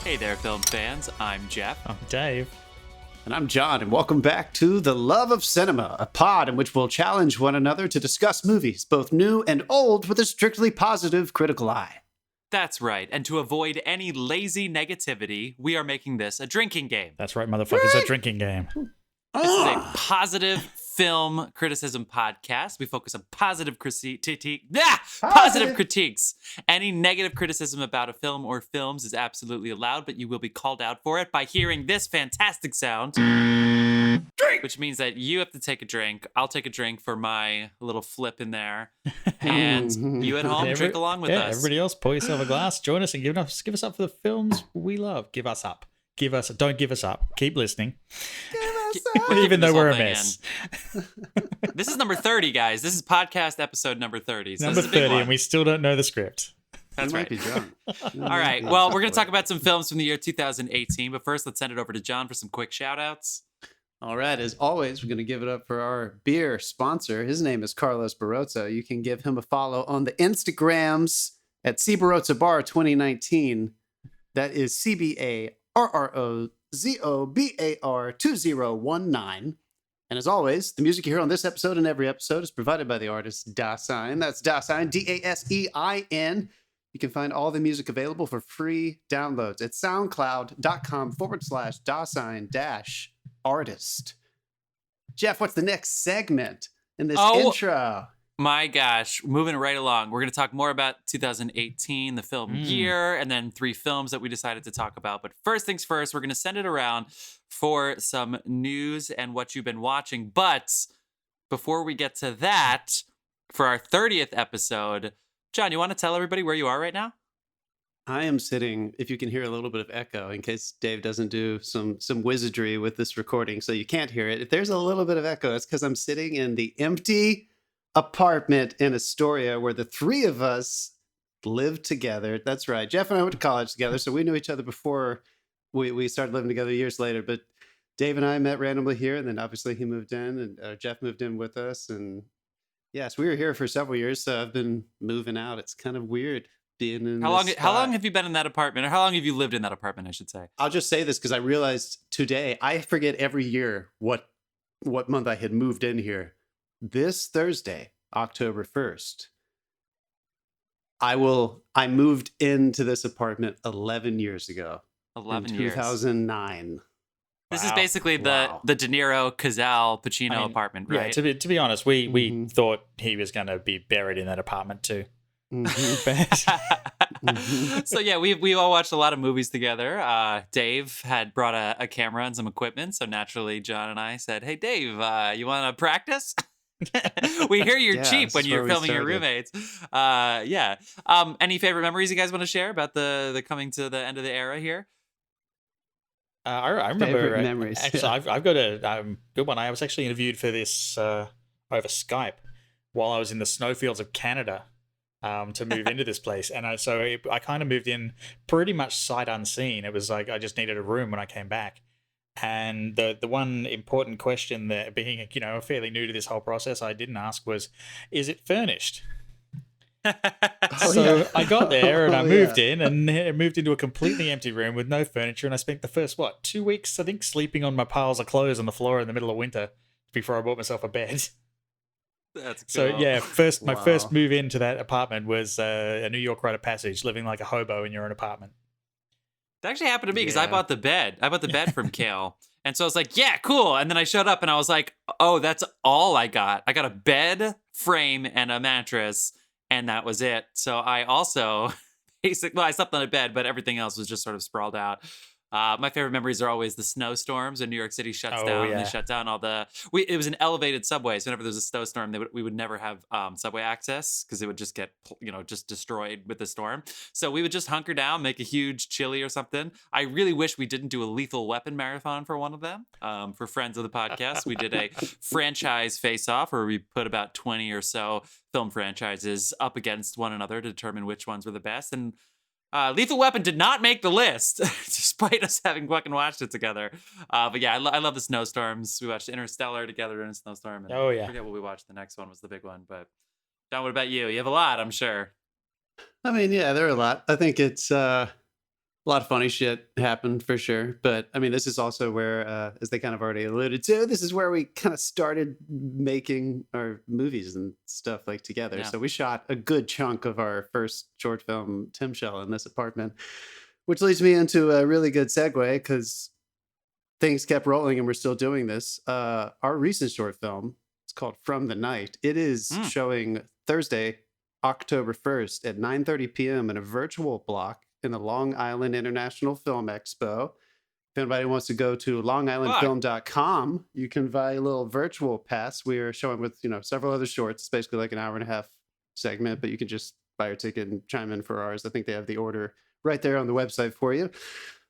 Hey there, film fans. I'm Jeff. I'm Dave. And I'm John, and welcome back to The Love of Cinema, a pod in which we'll challenge one another to discuss movies, both new and old, with a strictly positive critical eye. That's right. And to avoid any lazy negativity, we are making this a drinking game. That's right, motherfuckers, a drinking game. This is a positive film criticism podcast. We focus on positive positive critiques. Any negative criticism about a film or films is absolutely allowed, but you will be called out for it by hearing this fantastic sound. Drink! Which means that you have to take a drink. I'll take a drink for my little flip in there. And you at home, drink along with us. Everybody else, pour yourself a glass, join us, and give us up for the films we love. Give us up. Don't give us up. Keep listening. Even though we're a mess. This is number 30, guys. This is podcast episode number 30. So number 30, and we still don't know the script. That's right. All right. Well, we're going to talk about some films from the year 2018, but first, let's send it over to John for some quick shout-outs. All right. As always, we're going to give it up for our beer sponsor. His name is Carlos Barroza. You can give him a follow on the Instagrams at Barroza Bar 2019. That is CBARROZOBAR 2019. And as always, the music you hear on this episode and every episode is provided by the artist Dasein. That's Dasein, Dasein. You can find all the music available for free downloads at soundcloud.com/Dasein-artist. Jeff, what's the next segment in this intro? My gosh, moving right along. We're going to talk more about 2018, the film year, and then 3 films that we decided to talk about. But first things first, we're going to send it around for some news and what you've been watching. But before we get to that, for our 30th episode, John, you want to tell everybody where you are right now? I am sitting, if you can hear a little bit of echo, in case Dave doesn't do some wizardry with this recording, so you can't hear it. If there's a little bit of echo, it's because I'm sitting in the empty apartment in Astoria where the 3 of us lived together. That's right. Jeff and I went to college together, so we knew each other before we started living together years later. But Dave and I met randomly here, and then obviously he moved in, and Jeff moved in with us. And yes, we were here for several years, so I've been moving out. It's kind of weird being in How long have you been in that apartment? Or how long have you lived in that apartment, I should say? I'll just say this because I realized today, I forget every year what month I had moved in here. This Thursday, October 1st, I moved into this apartment 11 years ago. 11 years. 2009. This is basically the De Niro, Cazale, Pacino apartment, right? Yeah, to be honest, we thought he was going to be buried in that apartment too. So yeah, we all watched a lot of movies together. Dave had brought a camera and some equipment, so naturally John and I said, "Hey Dave, you want to practice?" We hear you're cheap when you're filming your roommates. Any favorite memories you guys want to share about the coming to the end of the era here? I remember favorite memories. Actually, I've got a good one. I was actually interviewed for this over Skype while I was in the snowfields of Canada to move into this place, and I kind of moved in pretty much sight unseen. It was like I just needed a room when I came back. And the one important question that, being fairly new to this whole process, I didn't ask was, is it furnished? I got there and I moved in and moved into a completely empty room with no furniture, and I spent the first 2 weeks, I think, sleeping on my piles of clothes on the floor in the middle of winter before I bought myself a bed. That's cool. So yeah, my first move into that apartment was a New York rite of passage, living like a hobo in your own apartment. That actually happened to me because I bought the bed. I bought the bed from Kale. And so I was like, yeah, cool. And then I showed up and I was like, oh, that's all I got. I got a bed frame and a mattress, and that was it. So I also I slept on a bed, but everything else was just sort of sprawled out. My favorite memories are always the snowstorms when New York City shuts down. Yeah. They shut down it was an elevated subway. So whenever there was a snowstorm, we would never have subway access because it would just get, just destroyed with the storm. So we would just hunker down, make a huge chili or something. I really wish we didn't do a Lethal Weapon marathon for one of them. For friends of the podcast, we did a franchise face-off where we put about 20 or so film franchises up against one another to determine which ones were the best. And Lethal Weapon did not make the list, despite us having fucking watched it together. But yeah, I love the snowstorms. We watched Interstellar together in a snowstorm. And I forget what we watched. The next one was the big one. But John, what about you? You have a lot, I'm sure. I mean, yeah, there are a lot. I think it's A lot of funny shit happened for sure. But I mean, this is also where, as they kind of already alluded to, this is where we kind of started making our movies and stuff like together. Yeah. So we shot a good chunk of our first short film, Tim Shell, in this apartment, which leads me into a really good segue because things kept rolling and we're still doing this. Our recent short film, it's called From the Night. It is showing Thursday, October 1st at 9:30 p.m. in a virtual block in the Long Island International Film Expo. If anybody wants to go to longislandfilm.com, you can buy a little virtual pass. We are showing with, several other shorts. It's basically like an hour and a half segment, but you can just buy your ticket and chime in for ours. I think they have the order right there on the website for you.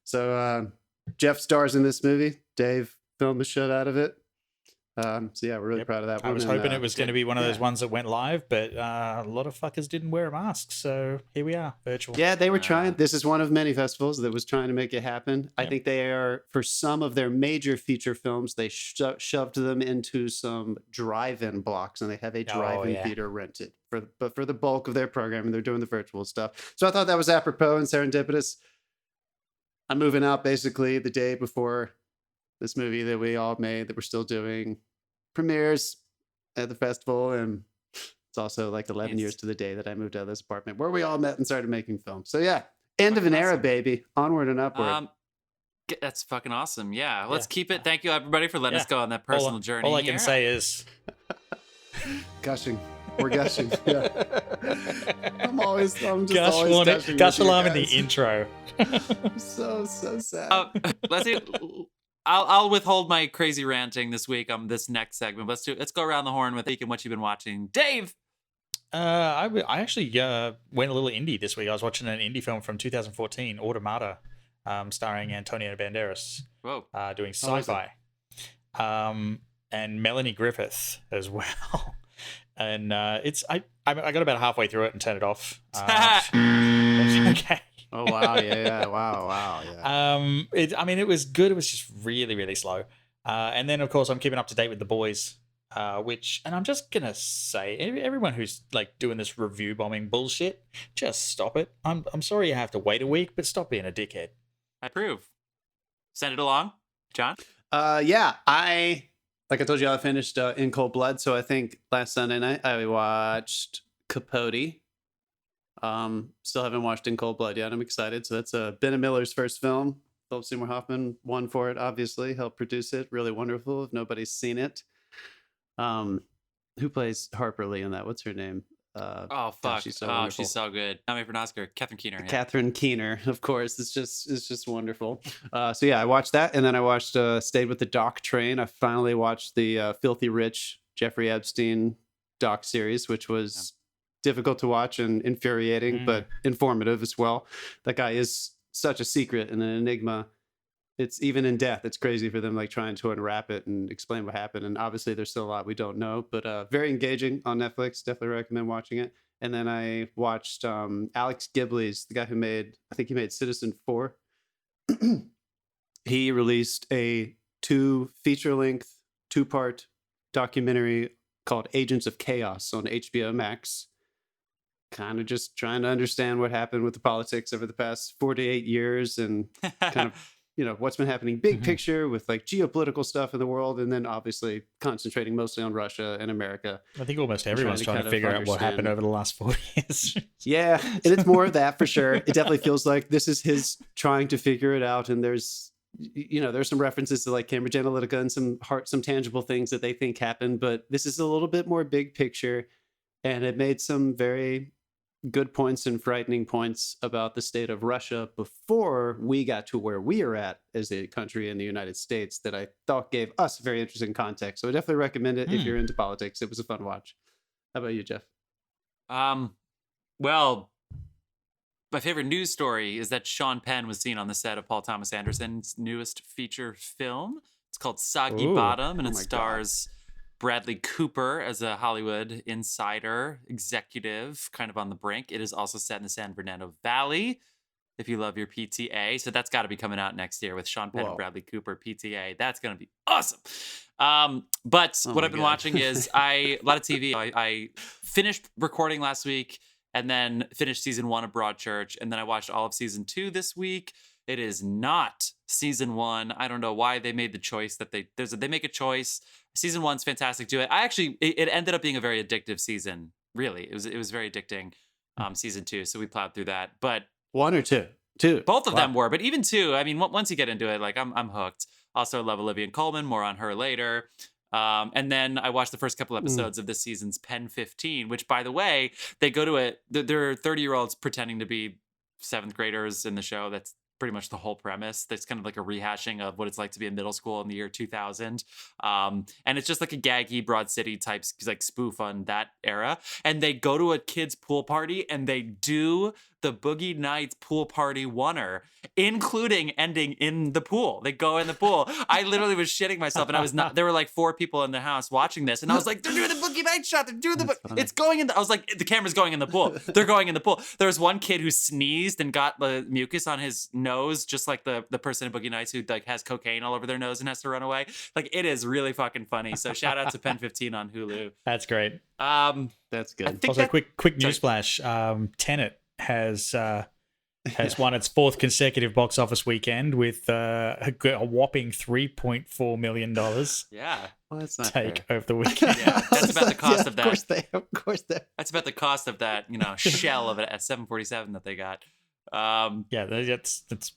So Jeff stars in this movie. Dave filmed the shit out of it. So yeah, we're really proud of that. I was hoping it was going to be one of those ones that went live, but a lot of fuckers didn't wear a mask. So here we are, virtual. Yeah, they were trying. This is one of many festivals that was trying to make it happen. I think they are, for some of their major feature films, they shoved them into some drive-in blocks, and they have a drive-in theater rented. But for the bulk of their programming, they're doing the virtual stuff. So I thought that was apropos and serendipitous. I'm moving out basically the day before this movie that we all made, that we're still doing, premieres at the festival. And it's also like 11 years to the day that I moved out of this apartment where we all met and started making films. So yeah, end of an era, baby. Onward and upward. That's fucking awesome. Yeah, let's keep it. Thank you, everybody, for letting us go on that personal journey. All I can say is... gushing. We're gushing. Yeah. I'm just Gush always Gush alarm in the intro. so sad. Let's see. I'll withhold my crazy ranting this week on this next segment. Let's go around the horn with Eek and what you've been watching. Dave! I actually went a little indie this week. I was watching an indie film from 2014, Automata, starring Antonio Banderas. Whoa. Doing sci-fi. And Melanie Griffith as well. And I got about halfway through it and turned it off. Okay. Oh wow! Yeah! Wow! Yeah. It was good. It was just really, really slow. And then, of course, I'm keeping up to date with The Boys, and I'm just gonna say, everyone who's like doing this review bombing bullshit, just stop it. I'm sorry you have to wait a week, but stop being a dickhead. I approve. Send it along, John. Yeah. Like I told you, I finished In Cold Blood. So I think last Sunday night I watched Capote. Still haven't watched In Cold Blood yet. I'm excited. So that's Ben and Miller's first film. Philip Seymour Hoffman won for it, obviously. Helped produce it. Really wonderful. If nobody's seen it. Who plays Harper Lee in that? What's her name? Fuck. God, she's so good. Nominated for an Oscar. Catherine Keener. Yeah. Catherine Keener, of course. It's just wonderful. So yeah, I watched that, and then I watched Stayed with the Doc Train. I finally watched the Filthy Rich Jeffrey Epstein doc series, which was difficult to watch and infuriating, but informative as well. That guy is such a secret and an enigma. It's even in death. It's crazy for them like trying to unwrap it and explain what happened. And obviously there's still a lot we don't know, but very engaging on Netflix. Definitely recommend watching it. And then I watched Alex Gibley's, the guy who made Citizen 4. He released a feature-length, 2-part documentary called Agents of Chaos on HBO Max. Kind of just trying to understand what happened with the politics over the past 48 years and kind of, what's been happening big picture with like geopolitical stuff in the world. And then obviously concentrating mostly on Russia and America. I think almost everyone's trying to figure out what happened over the last 40 years. Yeah. And it's more of that for sure. It definitely feels like this is his trying to figure it out. And there's some references to like Cambridge Analytica and some tangible things that they think happened, but this is a little bit more big picture. And it made some very good points and frightening points about the state of Russia before we got to where we are at as a country in the United States that I thought gave us very interesting context. So I definitely recommend it if you're into politics. It was a fun watch. How about you, Jeff? Well, my favorite news story is that Sean Penn was seen on the set of Paul Thomas Anderson's newest feature film. It's called Soggy Bottom, and it stars Bradley Cooper as a Hollywood insider executive, kind of on the brink. It is also set in the San Fernando Valley, if you love your PTA. So that's got to be coming out next year with Sean Penn and Bradley Cooper, PTA. That's going to be awesome. But what I've been watching is a lot of TV. I finished recording last week and then finished season 1 of Broadchurch, and then I watched all of season 2 this week. It is not season 1. I don't know why they made the choice that they make a choice. Season 1's fantastic. Do it. It ended up being a very addictive season. Really, it was very addicting. Season 2, so we plowed through that. But 1 or 2? 2. Both of them were, but even 2. I mean, once you get into it, like I'm hooked. Also, love Olivia Colman. More on her later. And then I watched the first couple episodes of this season's Pen 15, which, by the way, they go to they're 30-year-olds pretending to be 7th graders in the show. That's pretty much the whole premise. That's kind of like a rehashing of what it's like to be in middle school in the year 2000. And it's just like a gaggy Broad City type like spoof on that era. And they go to a kid's pool party and they do the Boogie Nights pool party oneer, including ending in the pool. They go in the pool. I literally was shitting myself, and I was not. There were like 4 people in the house watching this, and I was like, "They're doing the Boogie Nights shot. They're doing it's going in." I was like, "The camera's going in the pool. They're going in the pool." There was one kid who sneezed and got the mucus on his nose, just like the person in Boogie Nights who like has cocaine all over their nose and has to run away. Like, it is really fucking funny. So shout out to Pen 15 on Hulu. That's great. That's good. Also, quick newsflash: Tenet has won its 4th consecutive box office weekend with a whopping $3.4 million. Yeah, well, that's not take fair. over the weekend. Yeah, that's about the cost of that. Of course they. That's about the cost of that, shell of a 747 that they got. Yeah, that's.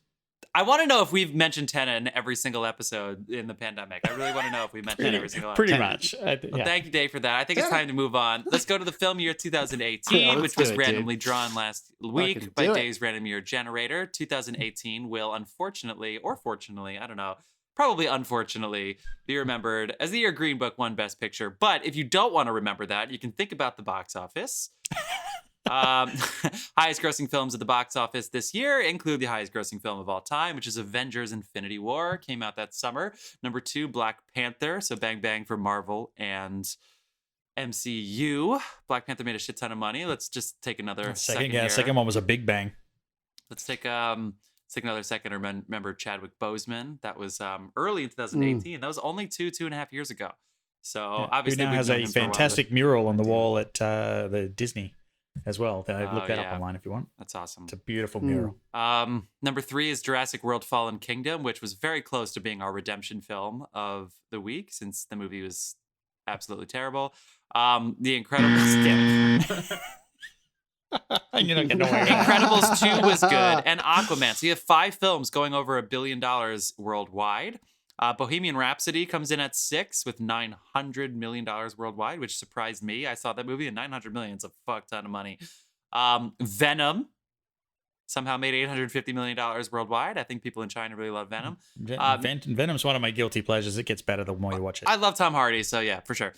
I want to know if we've mentioned Tenet in every single episode in the pandemic. I really want to know if we mentioned every single episode. Pretty much. Well, thank you, Dave, for that. I think it's time to move on. Let's go to the film year 2018, which was randomly drawn last week by Dave's Random Year Generator. 2018 will unfortunately, or fortunately, I don't know, probably unfortunately, be remembered as the year Green Book won Best Picture. But if you don't want to remember that, you can think about the box office. Highest grossing films at the box office this year include the highest grossing film of all time, which is Avengers Infinity War, came out that summer. Number 2, Black Panther, so bang bang for Marvel and MCU. Black Panther made a shit ton of money. Let's just take another second here. Second one was a big bang. Let's take another second to remember Chadwick Boseman. That was early in 2018. That was only 2.5 years ago. So obviously who now has a fantastic mural on the wall at the Disney as well. Look that up online if you want. That's awesome. It's a beautiful mural. Number 3 is Jurassic World Fallen Kingdom, which was very close to being our redemption film of the week since the movie was absolutely terrible. The Incredibles. You're not gonna worry. Incredibles 2 was good, and Aquaman. So you have 5 films going over $1 billion worldwide. Bohemian Rhapsody comes in at 6 with $900 million worldwide, which surprised me. I saw that movie, and $900 million is a fuck ton of money. Venom somehow made $850 million worldwide. I think people in China really love Venom. Venom's one of my guilty pleasures. It gets better the more you watch it. I love Tom Hardy, so yeah, for sure.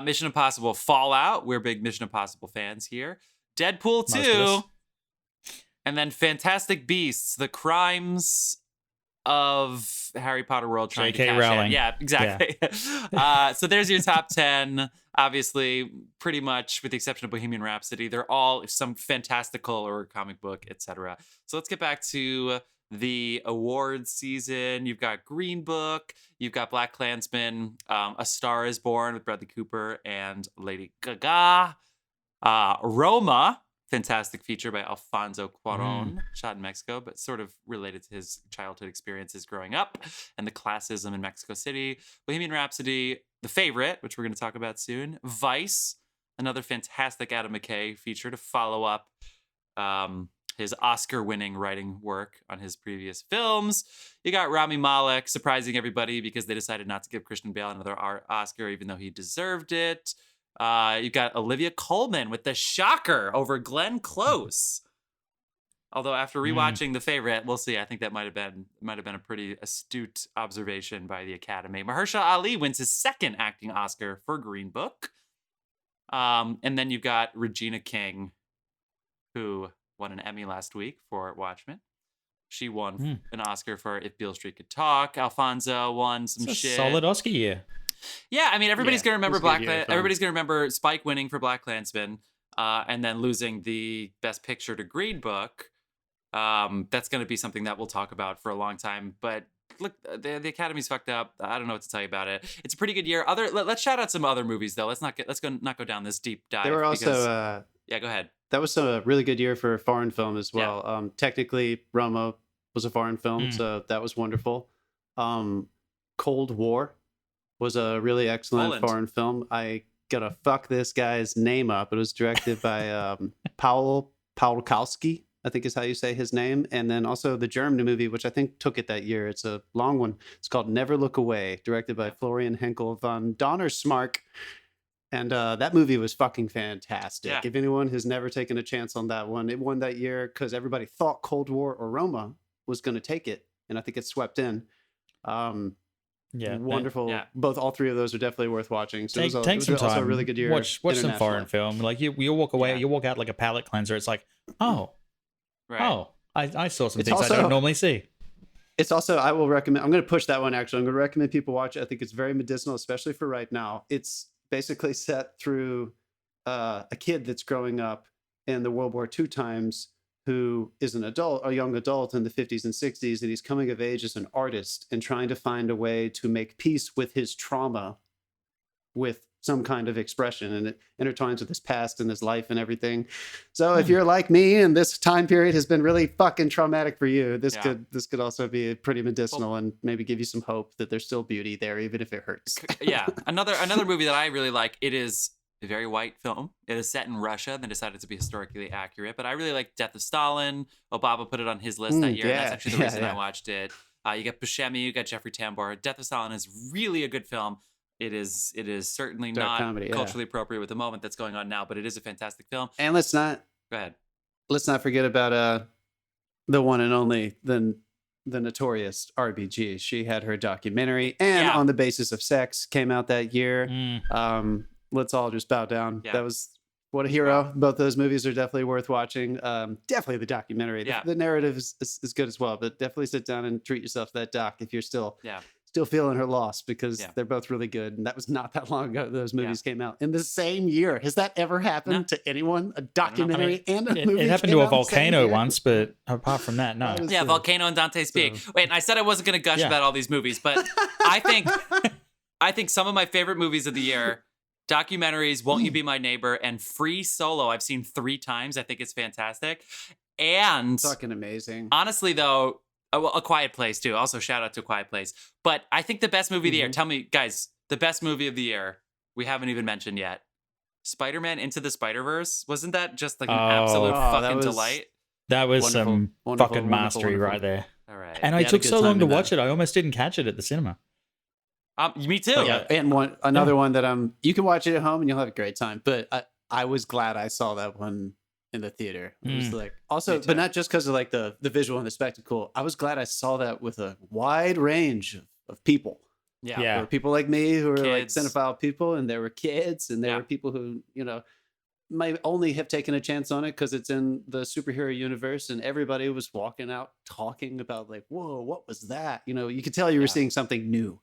Mission Impossible Fallout. We're big Mission Impossible fans here. Deadpool 2. And then Fantastic Beasts, The Crimes of Harry Potter World trying to cash Rowling. in. Yeah, exactly. Yeah. So there's your top 10. Obviously, pretty much with the exception of Bohemian Rhapsody, they're all some fantastical or comic book, etc. So let's get back to the awards season. You've got Green Book, you've got Black Klansman, A Star is Born with Bradley Cooper and Lady Gaga, Roma, fantastic feature by Alfonso Cuarón, shot in Mexico, but sort of related to his childhood experiences growing up and the classism in Mexico City. Bohemian Rhapsody, The Favorite, which we're going to talk about soon. Vice, another fantastic Adam McKay feature to follow up his Oscar-winning writing work on his previous films. You got Rami Malek surprising everybody because they decided not to give Christian Bale another Oscar, even though he deserved it. You got Olivia Colman with The Shocker over Glenn Close. Although after rewatching The Favorite, we'll see. I think that might have been a pretty astute observation by the Academy. Mahershala Ali wins his 2nd acting Oscar for Green Book. And then you've got Regina King, who won an Emmy last week for Watchmen. She won an Oscar for If Beale Street Could Talk. Alfonso won some shit. Solid Oscar year. Yeah, I mean, everybody's gonna remember everybody's gonna remember Spike winning for Black Klansman, and then losing the Best Picture to Green Book. That's gonna be something that we'll talk about for a long time. But look, the Academy's fucked up. I don't know what to tell you about it. It's a pretty good year. Let's shout out some other movies though. Let's not go down this deep dive. There were also Yeah, go ahead. That was a really good year for foreign film as well. Technically, Roma was a foreign film, so that was wonderful. Cold War was a really excellent foreign film. I gotta fuck this guy's name up. It was directed by Paul Kowalski, I think is how you say his name. And then also the German movie, which I think took it that year. It's a long one. It's called Never Look Away, directed by Florian Henkel von Donnersmarck. And that movie was fucking fantastic. Yeah. If anyone has never taken a chance on that one, it won that year because everybody thought Cold War or Roma was going to take it. And I think it swept in. Wonderful. Yeah. All three of those are definitely worth watching. So Take it was some also time. a really good year. Watch some foreign film. Like you walk away, you walk out like a palate cleanser. It's like, I saw some things I don't normally see. It's also, I will recommend, I'm going to push that one actually. I'm going to recommend people watch it. I think it's very medicinal, especially for right now. It's basically set through a kid that's growing up in the World War II times who is a young adult in the 50s and 60s, and he's coming of age as an artist and trying to find a way to make peace with his trauma with some kind of expression, and it intertwines with his past and his life and everything. So if you're like me and this time period has been really fucking traumatic for you, this could also be pretty medicinal and maybe give you some hope that there's still beauty there, even if it hurts. Another movie that I really like. It is a very white film. It is set in Russia. They decided to be historically accurate, but I really like Death of Stalin. Obama put it on his list that year. And that's actually the reason I watched it. You got Buscemi, you got Jeffrey Tambor. Death of Stalin is really a good film. It is certainly not culturally appropriate with the moment that's going on now, but it is a fantastic film. And let's not forget about the one and only the notorious RBG. She had her documentary, and On the Basis of Sex came out that year. Let's all just bow down. That was what a hero. Both those movies are definitely worth watching. Definitely the documentary. The narrative is good as well, but definitely sit down and treat yourself to that doc if you're still feeling her loss, because they're both really good. And that was not that long ago those movies came out in the same year. Has that ever happened to anyone? A documentary and a movie? It happened to a volcano once, but apart from that, no. Volcano and Dante's Peak. Wait, and I said I wasn't going to gush about all these movies, but I think some of my favorite movies of the year, documentaries, Won't You Be My Neighbor, and Free Solo, I've seen 3 times. I think it's fantastic. And fucking amazing. Honestly, though, A Quiet Place, too. Also, shout out to A Quiet Place. But I think the best movie of the year, tell me, guys, the best movie of the year, we haven't even mentioned yet. Spider-Man Into the Spiderverse. Wasn't that just like an absolute fucking delight? That was some fucking mastery right there. All right. And I took so long to watch it, I almost didn't catch it at the cinema. Me too. And another one that you can watch it at home and you'll have a great time. But I was glad I saw that one in the theater. It was like also, but not just because of like the visual and the spectacle. I was glad I saw that with a wide range of people. There were people like me who were kids, like cinephile people, and there were kids, and there were people who might only have taken a chance on it because it's in the superhero universe, and everybody was walking out talking about like, whoa, what was that? You could tell you were seeing something new.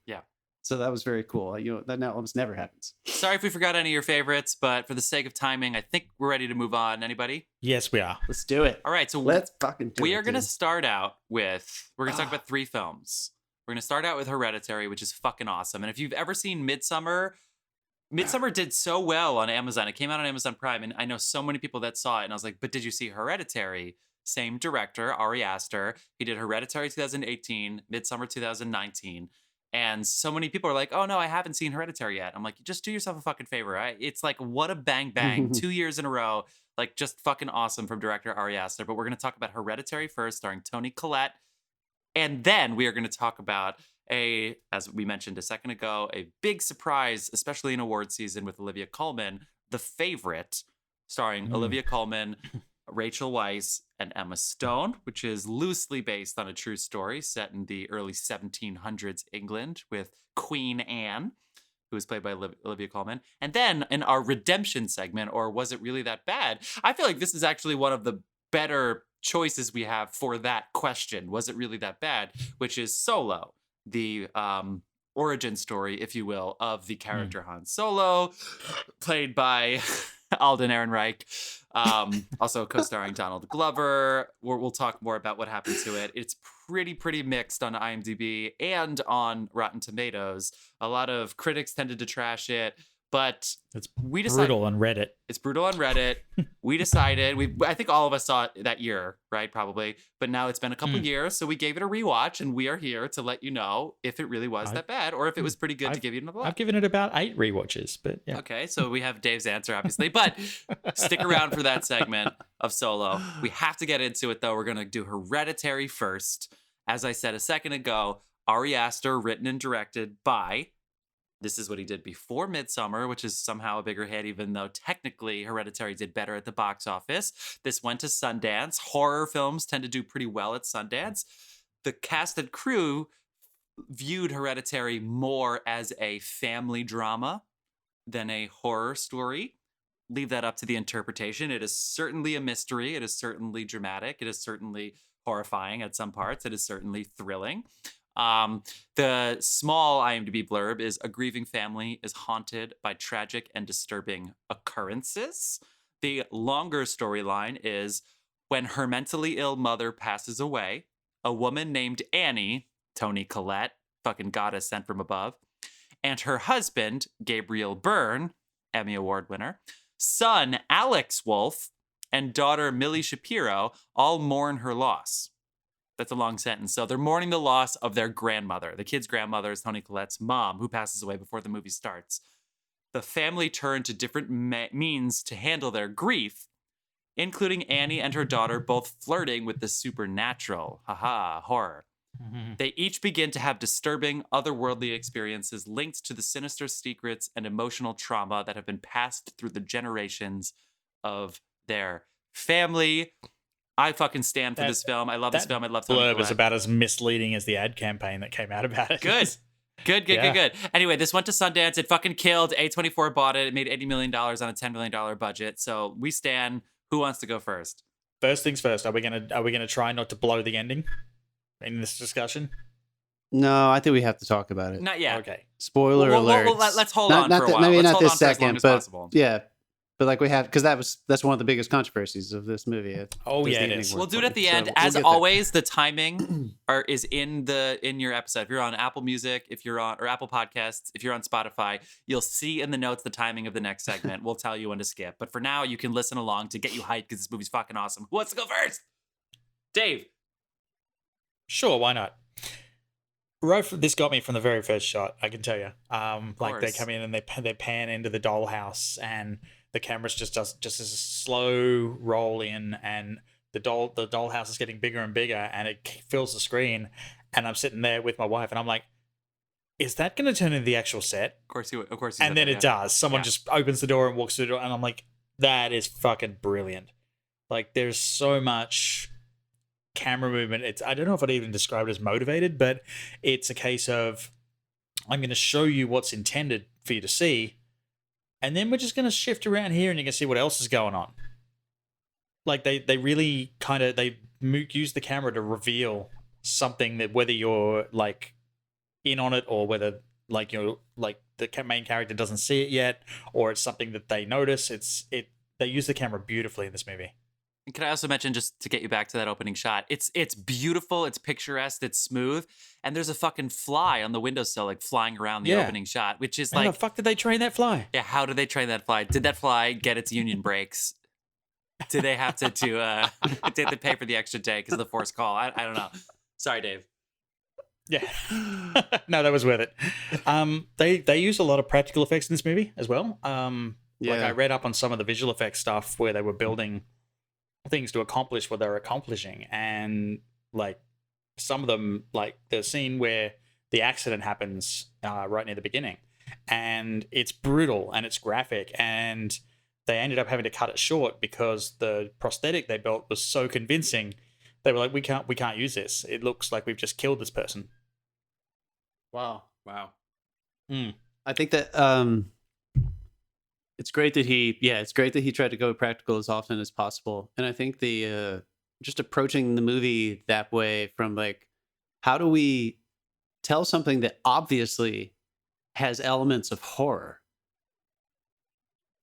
So that was very cool. That now almost never happens. Sorry if we forgot any of your favorites, but for the sake of timing, I think we're ready to move on. Anybody? Yes, we are. Let's do it. All right, so let's fucking do it. We are going to start out with, we're going to talk about 3 films. We're going to start out with Hereditary, which is fucking awesome. And if you've ever seen Midsommar did so well on Amazon. It came out on Amazon Prime, and I know so many people that saw it, and I was like, but did you see Hereditary? Same director, Ari Aster. He did Hereditary 2018, Midsommar 2019. And so many people are like, oh no, I haven't seen Hereditary yet. I'm like, just do yourself a fucking favor. It's like, what a bang bang. 2 years in a row. Like, just fucking awesome from director Ari Aster. But we're going to talk about Hereditary first, starring Toni Collette. And then we are going to talk about as we mentioned a second ago, a big surprise, especially in award season, with Olivia Colman, The Favorite, starring Olivia Colman, Rachel Weisz, and Emma Stone, which is loosely based on a true story set in the early 1700s England with Queen Anne, who was played by Olivia Colman. And then in our redemption segment, or Was It Really That Bad? I feel like this is actually one of the better choices we have for that question. Was it really that bad? Which is Solo, the origin story, if you will, of the character Han Solo, played by Alden Ehrenreich. Also co-starring Donald Glover. We'll talk more about what happened to it. It's pretty mixed on IMDb and on Rotten Tomatoes. A lot of critics tended to trash it, But It's we decided brutal on Reddit. it's brutal on Reddit. We decided I think all of us saw it that year, right? Probably. But now it's been a couple years, so we gave it a rewatch, and we are here to let you know if it really was that bad or if it was pretty good to give you another look. I've given it about 8 rewatches, but yeah. Okay, so we have Dave's answer, obviously. But stick around for that segment of Solo. We have to get into it, though. We're going to do Hereditary first. As I said a second ago, Ari Aster, written and directed by... This is what he did before Midsommar, which is somehow a bigger hit, even though technically Hereditary did better at the box office. This went to Sundance. Horror films tend to do pretty well at Sundance. The cast and crew viewed Hereditary more as a family drama than a horror story. Leave that up to the interpretation. It is certainly a mystery. It is certainly dramatic. It is certainly horrifying at some parts. It is certainly thrilling. The small IMDb blurb is: a grieving family is haunted by tragic and disturbing occurrences. The longer storyline is: when her mentally ill mother passes away, a woman named Annie, Toni Collette, fucking goddess sent from above, and her husband, Gabriel Byrne, Emmy Award winner, son, Alex Wolff, and daughter, Millie Shapiro, all mourn her loss. That's a long sentence. So they're mourning the loss of their grandmother. The kid's grandmother is Toni Collette's mom, who passes away before the movie starts. The family turn to different means to handle their grief, including Annie and her daughter both flirting with the supernatural. Haha, horror. Mm-hmm. They each begin to have disturbing, otherworldly experiences linked to the sinister secrets and emotional trauma that have been passed through the generations of their family. I fucking stand for this film. I love this film. I love Toni Collette. Blurb is about as misleading as the ad campaign that came out about it. Good. Good. Anyway, this went to Sundance. It fucking killed. A24 bought it. It made $80 million on a $10 million budget. So we stand. Who wants to go first? First things first. Are we gonna try not to blow the ending in this discussion? No, I think we have to talk about it. Not yet. Okay. Spoiler alert. Let's hold on for a while. Maybe Let's not hold this on for as long second, as but possible. yeah. But like we have, because that's one of the biggest controversies of this movie. Oh Does yeah, the it ending is. work We'll do it for at the you? end. So As we'll get there. always, the timing is in your episode. If you're on Apple Music, if you're on or Apple Podcasts, if you're on Spotify, you'll see in the notes the timing of the next segment. We'll tell you when to skip. But for now, you can listen along to get you hyped because this movie's fucking awesome. Who wants to go first? Dave. Sure, why not? This got me from the very first shot, I can tell you. Like they come in and they pan into the dollhouse, and the camera's just a slow roll in, and the dollhouse is getting bigger and bigger, and it fills the screen. And I'm sitting there with my wife, and I'm like, "Is that going to turn into the actual set?" Of course. And then it does. Someone just opens the door and walks through the door, and I'm like, "That is fucking brilliant!" Like, there's so much camera movement. I don't know if I'd even describe it as motivated, but it's a case of, I'm going to show you what's intended for you to see, and then we're just going to shift around here and you can see what else is going on. Like they really kind of use the camera to reveal something that, whether you're like in on it or whether like you're like the main character doesn't see it yet, or it's something that they notice. They use the camera beautifully in this movie. And can I also mention, just to get you back to that opening shot, it's beautiful, it's picturesque, it's smooth, and there's a fucking fly on the windowsill, like flying around the opening shot, which is How like, the fuck did they train that fly? yeah, how did they train that fly? Did that fly get its union breaks? Did they have to did they pay for the extra day because of the forced call? I don't know. Sorry, Dave. Yeah. No, that was worth it. They use a lot of practical effects in this movie as well. Like I read up on some of the visual effects stuff where they were building things to accomplish what they're accomplishing, and like some of them, like the scene where the accident happens right near the beginning, and it's brutal and it's graphic, and they ended up having to cut it short because the prosthetic they built was so convincing. They were like, we can't use this. It looks like we've just killed this person. Wow. Mm. I think that it's great that he tried to go practical as often as possible. And I think the just approaching the movie that way, from like, how do we tell something that obviously has elements of horror,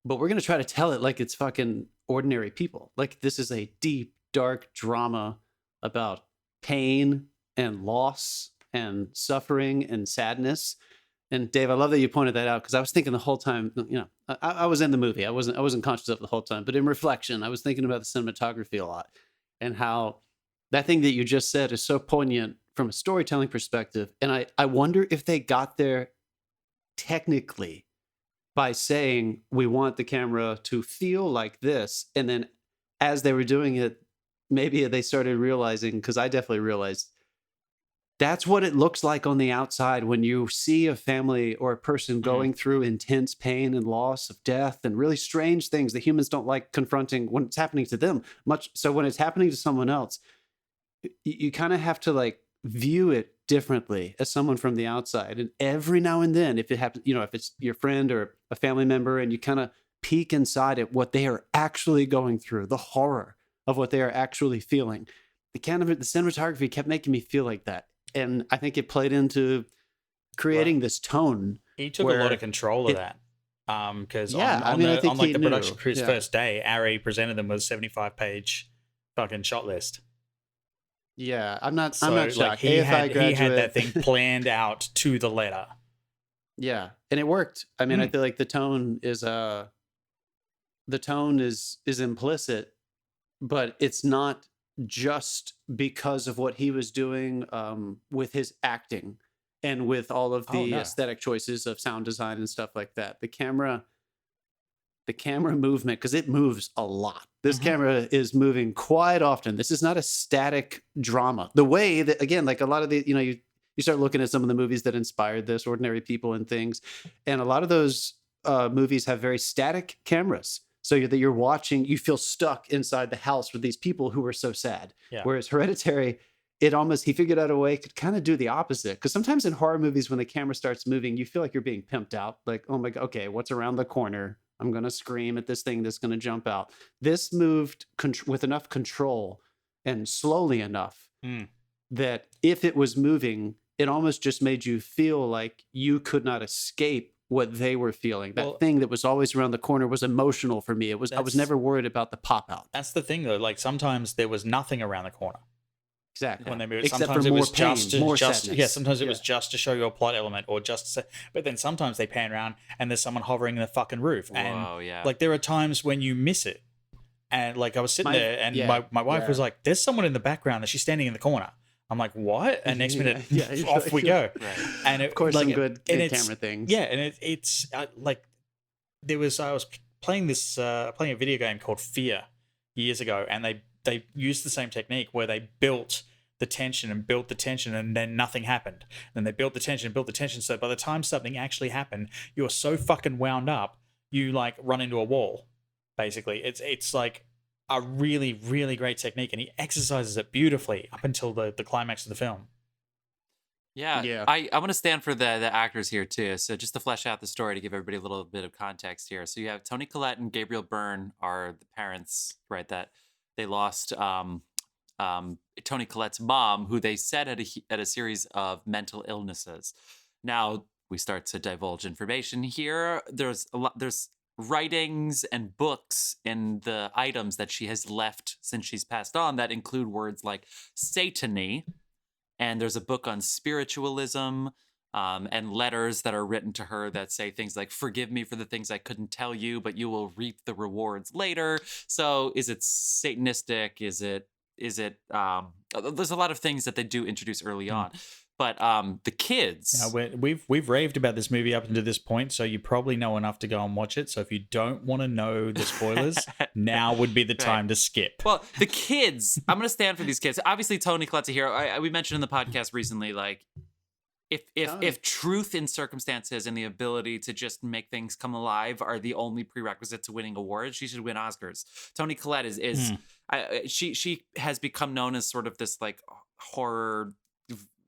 but we're going to try to tell it like it's fucking ordinary people. Like, this is a deep, dark drama about pain and loss and suffering and sadness. And Dave, I love that you pointed that out because I was thinking the whole time, I was in the movie. I wasn't conscious of it the whole time, but in reflection, I was thinking about the cinematography a lot and how that thing that you just said is so poignant from a storytelling perspective. And I wonder if they got there technically by saying, we want the camera to feel like this. And then as they were doing it, maybe they started realizing, because I definitely realized, that's what it looks like on the outside when you see a family or a person going through intense pain and loss of death and really strange things that humans don't like confronting when it's happening to them. Much so when it's happening to someone else, you kind of have to like view it differently as someone from the outside. And every now and then, if it happens, if it's your friend or a family member, and you kind of peek inside at what they are actually going through, the horror of what they are actually feeling. The cinematography kept making me feel like that. And I think it played into creating this tone. He took a lot of control of that. Because on the production crew's first day, Ari presented them with a 75-page fucking shot list. Yeah, I'm not shocked. He had that thing planned out to the letter. Yeah, and it worked. I mean, I feel like the tone is implicit, but it's not just because of what he was doing with his acting and with all of the aesthetic choices of sound design and stuff like that. The camera movement, because it moves a lot. This camera is moving quite often. This is not a static drama. The way that, again, like a lot of the, you start looking at some of the movies that inspired this, Ordinary People and things, and a lot of those movies have very static cameras. So that you're watching, you feel stuck inside the house with these people who are so sad. Yeah. Whereas Hereditary, he figured out a way could kind of do the opposite. Because sometimes in horror movies, when the camera starts moving, you feel like you're being pimped out. Like, oh my God, okay, what's around the corner? I'm going to scream at this thing that's going to jump out. This moved with enough control and slowly enough that if it was moving, it almost just made you feel like you could not escape what they were feeling. That thing that was always around the corner was emotional for me. I was never worried about the pop out. That's the thing though. Like sometimes there was nothing around the corner. Exactly. When they moved, except sometimes for it more was pain, more sadness. Sometimes it was just to show you a plot element or just to, but then sometimes they pan around and there's someone hovering in the fucking roof. And like there are times when you miss it. And like I was sitting there and my wife was like, there's someone in the background and she's standing in the corner. I'm like, what? And next minute, off we go. Right. And of course, some good camera things. Yeah, and it's like I was playing a video game called Fear years ago, and they used the same technique where they built the tension and then nothing happened. And then they built the tension. So by the time something actually happened, you're so fucking wound up, you like run into a wall. Basically, it's like a really, really great technique, and he exercises it beautifully up until the climax of the film. Yeah. I want to stand for the actors here too. So just to flesh out the story, to give everybody a little bit of context here. So you have Toni Collette and Gabriel Byrne are the parents, right? That they lost Toni Collette's mom, who they said had a series of mental illnesses. Now we start to divulge information here. There's writings and books in the items that she has left since she's passed on that include words like satany, and there's a book on spiritualism and letters that are written to her that say things like, forgive me for the things I couldn't tell you, but you will reap the rewards later. So is it satanistic? Is it there's a lot of things that they do introduce early on. But the kids, we've raved about this movie up until this point, so you probably know enough to go and watch it. So if you don't want to know the spoilers, now would be the time to skip. Well, the kids, I'm going to stand for these kids. Obviously, Toni Collette's a hero. We mentioned in the podcast recently, like if truth in circumstances and the ability to just make things come alive are the only prerequisite to winning awards, she should win Oscars. Toni Collette she has become known as sort of this like horror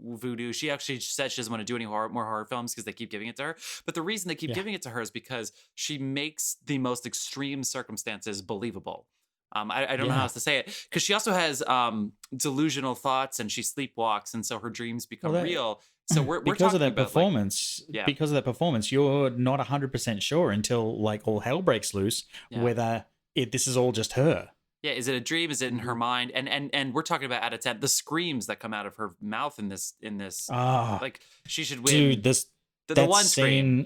voodoo. She actually said she doesn't want to do any more horror films because they keep giving it to her. But the reason they keep giving it to her is because she makes the most extreme circumstances believable. I don't know how else to say it, because she also has delusional thoughts and she sleepwalks, and so her dreams become real. So we're because of that performance. Because of that performance, you're not 100% sure until like all hell breaks loose whether this is all just her. Yeah, is it a dream? Is it in her mind? And we're talking about out of 10, the screams that come out of her mouth in this like she should win. Dude, The that one scene. scream.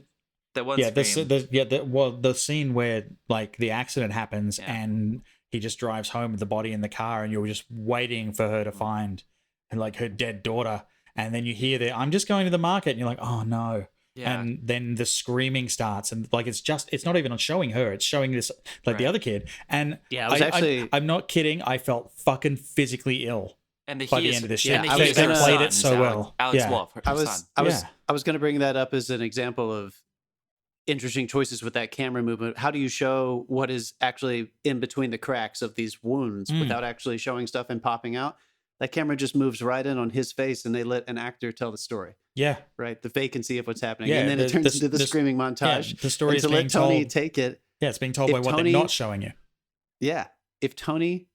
The one Yeah, scream. the scene where like the accident happens Yeah. and he just drives home with the body in the car, and you're just waiting for her to Mm. find like her dead daughter, and then you hear that I'm just going to the market, and you're like, oh no. Yeah. And then the screaming starts, and like it's not even on showing her; it's showing this like the Right. other kid. And Yeah, I was actually. I'm not kidding. I felt fucking physically ill And the by he the is, end of this yeah, shit. I was They gonna- played it so well. Alex Yeah. Wolff, her I was son. Yeah. going to bring that up as an example of interesting choices with that camera movement. How do you show what is actually in between the cracks of these wounds Mm. without actually showing stuff and popping out? That camera just moves right in on his face, and they let an actor tell the story, Yeah, right? The vacancy of what's happening, Yeah, and then it the- turns the- into the the- screaming yeah. montage. The story And is to being let Tony told. take it, Yeah, it's being told If by what Tony- they're not showing you. yeah. If Tony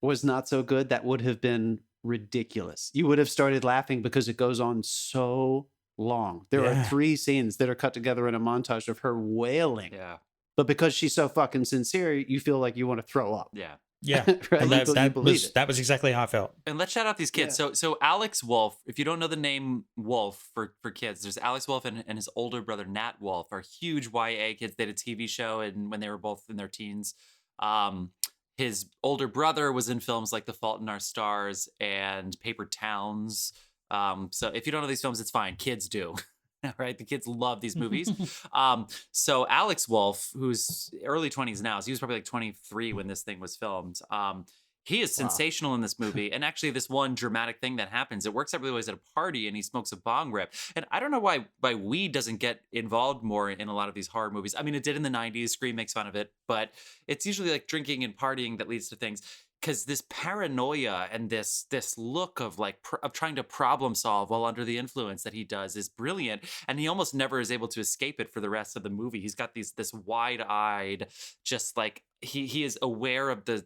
was not so good, that would have been ridiculous. You would have started laughing because it goes on so long. There Yeah. are 3 scenes that are cut together in a montage of her wailing. Yeah. But because she's so fucking sincere, you feel like you want to throw up. Yeah. Yeah, Right? and You believe it. that was exactly how I felt. And let's shout out these kids. Yeah. So Alex Wolff, if you don't know the name Wolff for kids, there's Alex Wolff and his older brother Nat Wolff are huge YA kids. They had a TV show and when they were both in their teens. His older brother was in films like The Fault in Our Stars and Paper Towns. So if you don't know these films, it's fine. Kids do. All right, the kids love these movies. So Alex Wolff, who's early 20s now, so he was probably like 23 when this thing was filmed. He is sensational in this movie. And actually, this one dramatic thing that happens, it works out really well. He's at a party and he smokes a bong rip. And I don't know why weed doesn't get involved more in a lot of these horror movies. I mean, it did in the 90s. Scream makes fun of it. But it's usually like drinking and partying that leads to things. Because this paranoia and this look of like of trying to problem solve while under the influence that he does is brilliant, and he almost never is able to escape it for the rest of the movie. He's got this wide-eyed, just like he is aware of the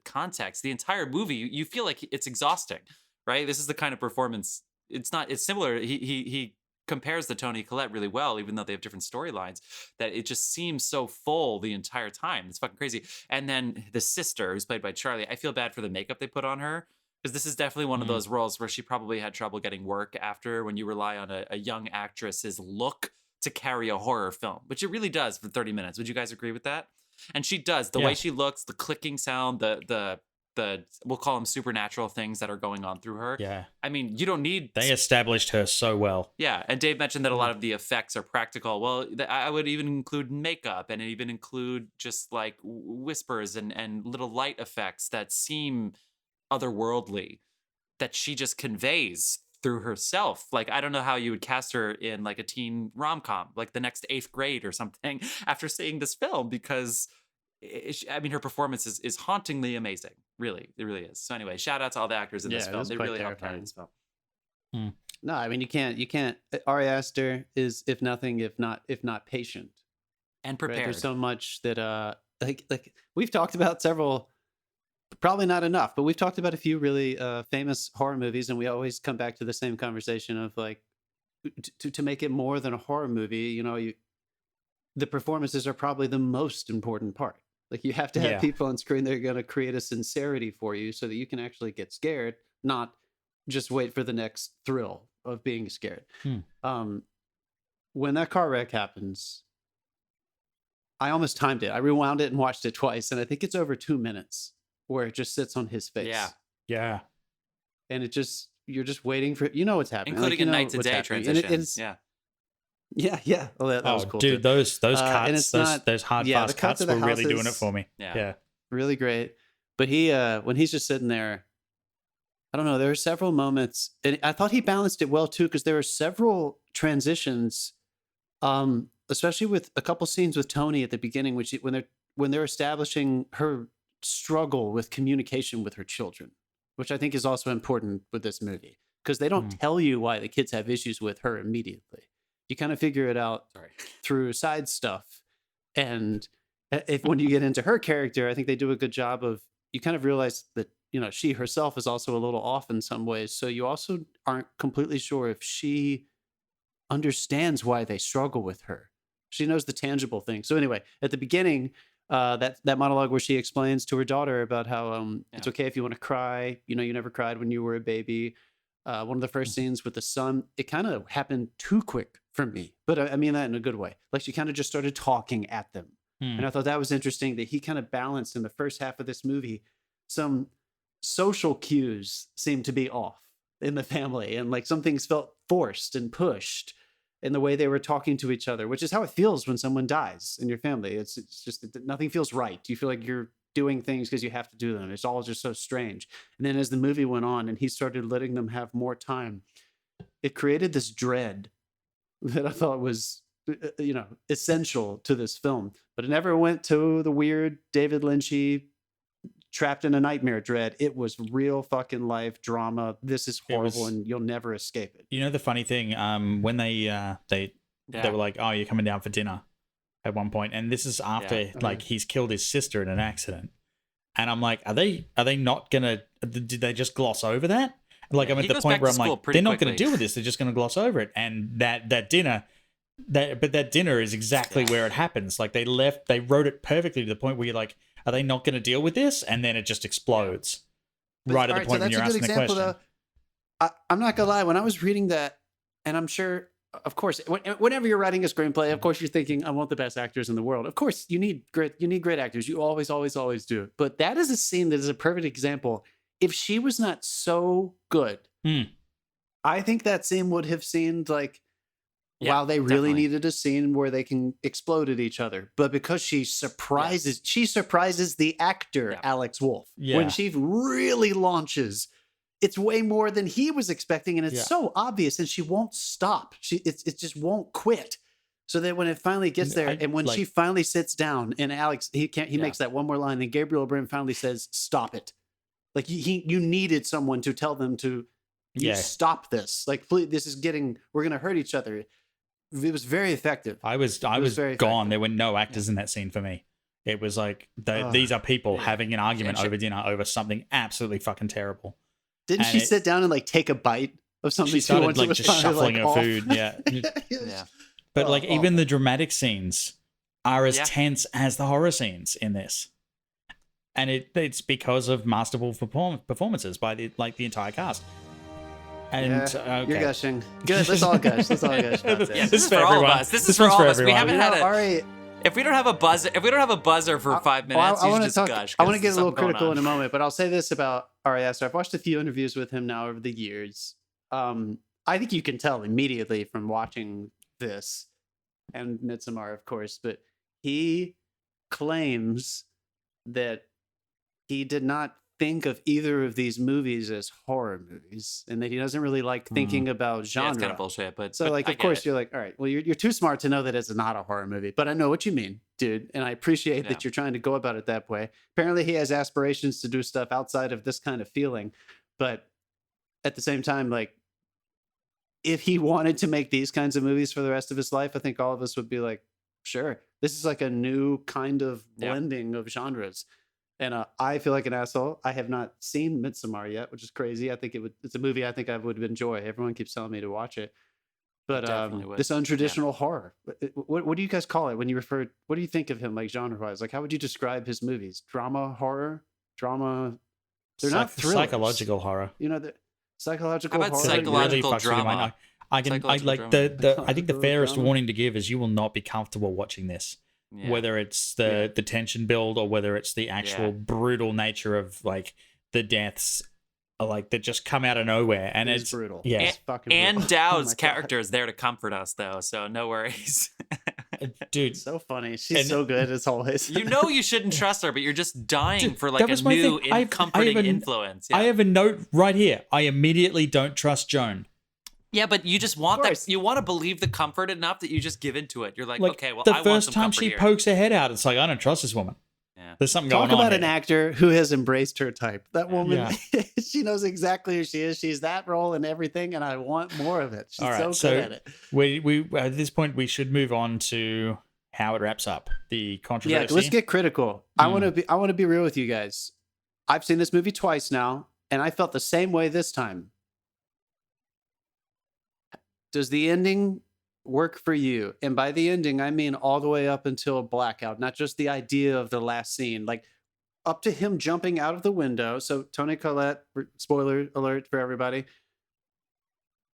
context. The entire movie, you feel like it's exhausting, right? This is the kind of performance. It's similar. He compares the Toni Collette really well, even though they have different storylines, that it just seems so full the entire time. It's fucking crazy. And then the sister, who's played by Charlie, I feel bad for the makeup they put on her, because this is definitely one of those roles where she probably had trouble getting work after, when you rely on a young actress's look to carry a horror film, which it really does for 30 minutes. Would you guys agree with that? And she does. The way she looks, the clicking sound, the we'll call them supernatural things that are going on through her. Yeah, I mean, you don't need. they established her so well. Yeah, and Dave mentioned that a lot of the effects are practical. Well, I would even include makeup, and even include just like whispers and little light effects that seem otherworldly, that she just conveys through herself. Like, I don't know how you would cast her in like a teen rom-com, like The Next 8th Grade or something, after seeing this film, because I mean, her performance is hauntingly amazing. Really, it really is. So anyway, shout out to all the actors in this Yeah, it film. was They quite really helped carry terrifying. this film. No, I mean you can't. Ari Aster is, if nothing, if not patient And right? prepared. There's so much that like we've talked about several, probably not enough, but we've talked about a few really famous horror movies, and we always come back to the same conversation of like to make it more than a horror movie. The performances are probably the most important part. Like, you have to have people on screen that are going to create a sincerity for you so that you can actually get scared, not just wait for the next thrill of being scared. When that car wreck happens, I almost timed it. I rewound it and watched it twice, and I think it's over 2 minutes where it just sits on his face. Yeah. And you're just waiting for, what's happening. Including a night to day transition. Yeah. Well, that was cool. Dude, too. those and cuts, it's not- those hard yeah, fast the cuts cuts of the were really doing it houses- for me. Yeah. Really great. But he when he's just sitting there, I don't know, there were several moments, and I thought he balanced it well too, because there were several transitions, especially with a couple scenes with Toni at the beginning, which when they're establishing her struggle with communication with her children, which I think is also important with this movie, because they don't tell you why the kids have issues with her immediately. You kind of figure it out through side stuff. And when you get into her character, I think they do a good job of, you kind of realize that, she herself is also a little off in some ways. So you also aren't completely sure if she understands why they struggle with her. She knows the tangible things. So anyway, at the beginning, that monologue where she explains to her daughter about how it's okay if you want to cry. You never cried when you were a baby. One of the first scenes with the son, it kind of happened too quick for me, but I mean that in a good way. Like she kind of just started talking at them. And I thought that was interesting that he kind of balanced in the first half of this movie. Some social cues seemed to be off in the family, and like some things felt forced and pushed in the way they were talking to each other, which is how it feels when someone dies in your family. It's just that nothing feels right. You feel like you're doing things because you have to do them. It's all just so strange. And then as the movie went on and he started letting them have more time, it created this dread that I thought was, essential to this film. But it never went to the weird David Lynchy trapped in a nightmare dread. It was real fucking life drama. This is horrible, and you'll never escape it. You know the funny thing, when they were like, "Oh, you're coming down for dinner," at one point, and this is after he's killed his sister in an accident, and I'm like, are they not gonna? Did they just gloss over that? Like I'm at the point where I'm like, they're not going to deal with this. They're just going to gloss over it, and that dinner. That dinner is exactly where it happens. Like they wrote it perfectly to the point where you're like, are they not going to deal with this? And then it just explodes right at the point when you're asking the question. Though, I'm not gonna lie. When I was reading that, and I'm sure, of course, whenever you're writing a screenplay, of course you're thinking, I want the best actors in the world. Of course, you need great actors. You always do. But that is a scene that is a perfect example. If she was not so good, I think that scene would have seemed like. Wow, they really needed a scene where they can explode at each other. But because she surprises the actor, Alex Wolff. Yeah. When she really launches, it's way more than he was expecting. And it's so obvious, and she won't stop. It just won't quit. So that when it finally gets there, and when she finally sits down, and Alex, he makes that one more line, and Gabriel Byrne finally says, "Stop it." Like you needed someone to tell them to stop this. Like, please, we're going to hurt each other. It was very effective. I was gone. Effective. There were no actors in that scene for me. It was like these are people having an argument over dinner over something absolutely fucking terrible. Didn't she sit down and like take a bite of something? She started like just shuffling her food. Yeah. But even the dramatic scenes are as tense as the horror scenes in this, and it's because of masterful performances by the entire cast. And you're gushing. Good. Let's all gush. This is for all of us. This is for all of us. We haven't had it. If we don't have a buzzer for 5 minutes, you should just gush. I want to get a little critical in a moment, but I'll say this about Ari Aster. I've watched a few interviews with him now over the years. I think you can tell immediately from watching this and Midsommar, of course, but he claims that he did not think of either of these movies as horror movies, and that he doesn't really like thinking about genre. Yeah, it's kind of bullshit, but of course you're like, all right, well, you're too smart to know that it's not a horror movie, but I know what you mean, dude, and I appreciate that you're trying to go about it that way. Apparently he has aspirations to do stuff outside of this kind of feeling, but at the same time, like, if he wanted to make these kinds of movies for the rest of his life, I think all of us would be like, sure, this is like a new kind of blending of genres. And I feel like an asshole. I have not seen Midsommar yet, which is crazy. I think it's a movie I think I would enjoy. Everyone keeps telling me to watch it. But this untraditional horror. What do you guys call it when you refer? What do you think of him, like, genre-wise? Like, how would you describe his movies? Drama, horror, drama. They're not thrillers. Psychological horror. The psychological. How about horror? psychological drama? I think the fairest warning to give is you will not be comfortable watching this. Yeah. Whether it's the tension build or whether it's the actual brutal nature of like the deaths, like that just come out of nowhere, and it's brutal. Yeah, it's fucking Anne brutal. Dowd's character is there to comfort us, though, so no worries. Dude, so funny. She's so good as always. You shouldn't trust her, but you're just dying for like a new comforting influence. Yeah. I have a note right here. I immediately don't trust Joan. Yeah, but you just want that. You want to believe the comfort enough that you just give into it. You're like okay, well, the I want some first time she pokes her head out, it's like, I don't trust this woman. Yeah. There's something going on. Talk about an here. actor who has embraced her type. That woman, she knows exactly who she is. She's that role and everything, and I want more of it. She's so good at it. We at this point we should move on to how it wraps up the controversy. Yeah, let's get critical. I want to be real with you guys. I've seen this movie twice now, and I felt the same way this time. Does the ending work for you? And by the ending, I mean all the way up until blackout, not just the idea of the last scene, like up to him jumping out of the window. So Toni Collette, spoiler alert for everybody,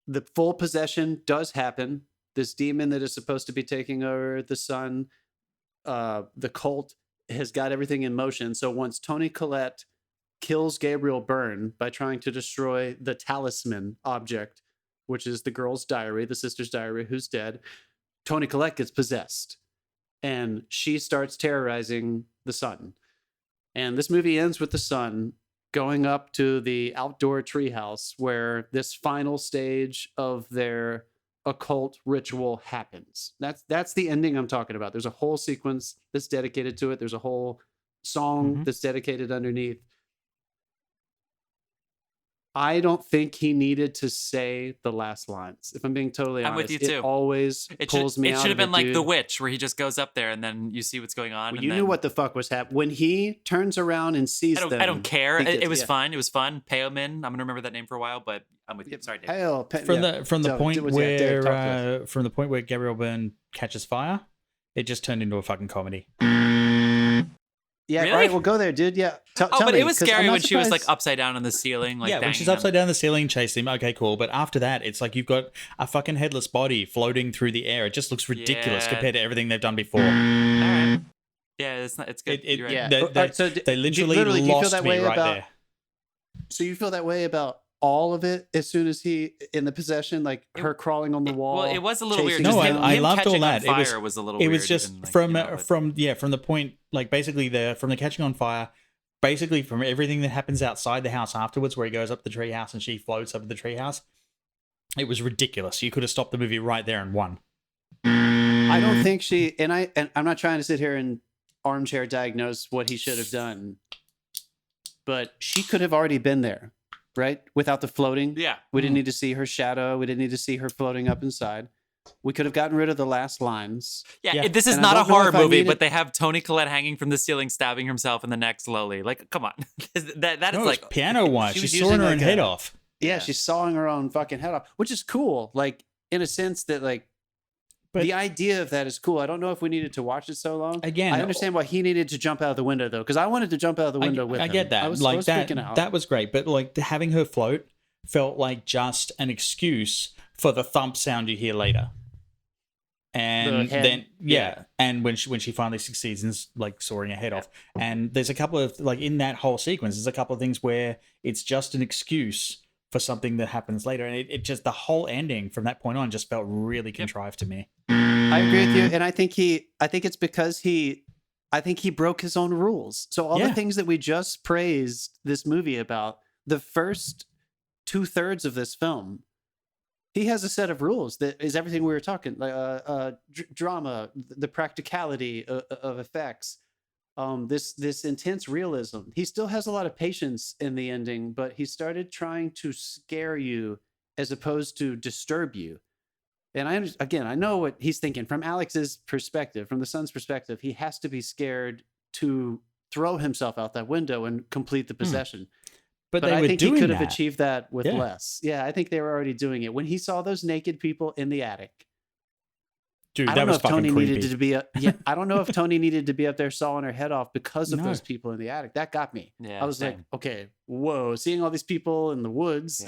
the full possession does happen. This demon that is supposed to be taking over the son, the cult has got everything in motion. So once Toni Collette kills Gabriel Byrne by trying to destroy the talisman object, which is the girl's diary, the sister's diary, who's dead, Toni Collette gets possessed. And she starts terrorizing the son. And this movie ends with the son going up to the outdoor treehouse where this final stage of their occult ritual happens. That's the ending I'm talking about. There's a whole sequence that's dedicated to it. There's a whole song that's dedicated underneath. I don't think he needed to say the last lines. If I'm being totally honest, I'm with you too. It always pulls me out. It should have been like dude. The Witch, where he just goes up there and then you see what's going on. Well, you knew what the fuck was happening when he turns around and sees them. I don't care. It was yeah. fun. It was fun. Peomin. I'm gonna remember that name for a while, but I'm with you. Sorry, Dave. From the point where Gabriel Byrne catches fire, it just turned into a fucking comedy. Yeah, really? All right, we'll go there, dude. Yeah. But it was scary when she was like upside down on the ceiling. Like, when she's upside down on the ceiling, chasing him. Okay, cool. But after that, it's like you've got a fucking headless body floating through the air. It just looks ridiculous compared to everything they've done before. All right. Yeah, it's not. It's good. You're right. Yeah. They literally lost me right there. So you feel that way about all of it as soon as he in the possession, like her crawling on the wall? Well, it was a little weird. No, him I loved all that. Fire was a little weird. It was just from the point, like basically from the catching on fire, basically from everything that happens outside the house afterwards, where he goes up the treehouse and she floats up the treehouse. It was ridiculous. You could have stopped the movie right there and won. I don't think she and I'm not trying to sit here and armchair diagnose what he should have done, but she could have already been there. Right? Without the floating. Yeah. We didn't need to see her shadow. We didn't need to see her floating up inside. We could have gotten rid of the last lines. Yeah. This is not a horror movie, but they have Toni Collette hanging from the ceiling, stabbing himself in the neck slowly. Like, come on. that is like piano wise. She's sawing her own head off. Yeah, she's sawing her own fucking head off, which is cool. Like, in a sense that, like, the idea of that is cool. I don't know if we needed to watch it so long. Again, I understand why he needed to jump out of the window, though, because I wanted to jump out of the window with him. I get that. I was freaking out. That was great, but like having her float felt like just an excuse for the thump sound you hear later. And then and when she finally succeeds in like sawing her head off, and there's a couple of like in that whole sequence, there's a couple of things where it's just an excuse for something that happens later, and it just the whole ending from that point on just felt really contrived to me. I agree with you, and I think it's because he broke his own rules. So all the things that we just praised this movie about, the first 2/3 of this film, he has a set of rules that is everything we were talking, like drama, the practicality of effects, this intense realism. He still has a lot of patience in the ending, but he started trying to scare you as opposed to disturb you. And I know what he's thinking from Alex's perspective, from the son's perspective. He has to be scared to throw himself out that window and complete the possession. But I think he could have achieved that with less. Yeah, I think they were already doing it. When he saw those naked people in the attic, dude, that was fucking creepy. I don't know if Toni needed to be up there sawing her head off because of those people in the attic. That got me. Yeah, I was like, okay, whoa, seeing all these people in the woods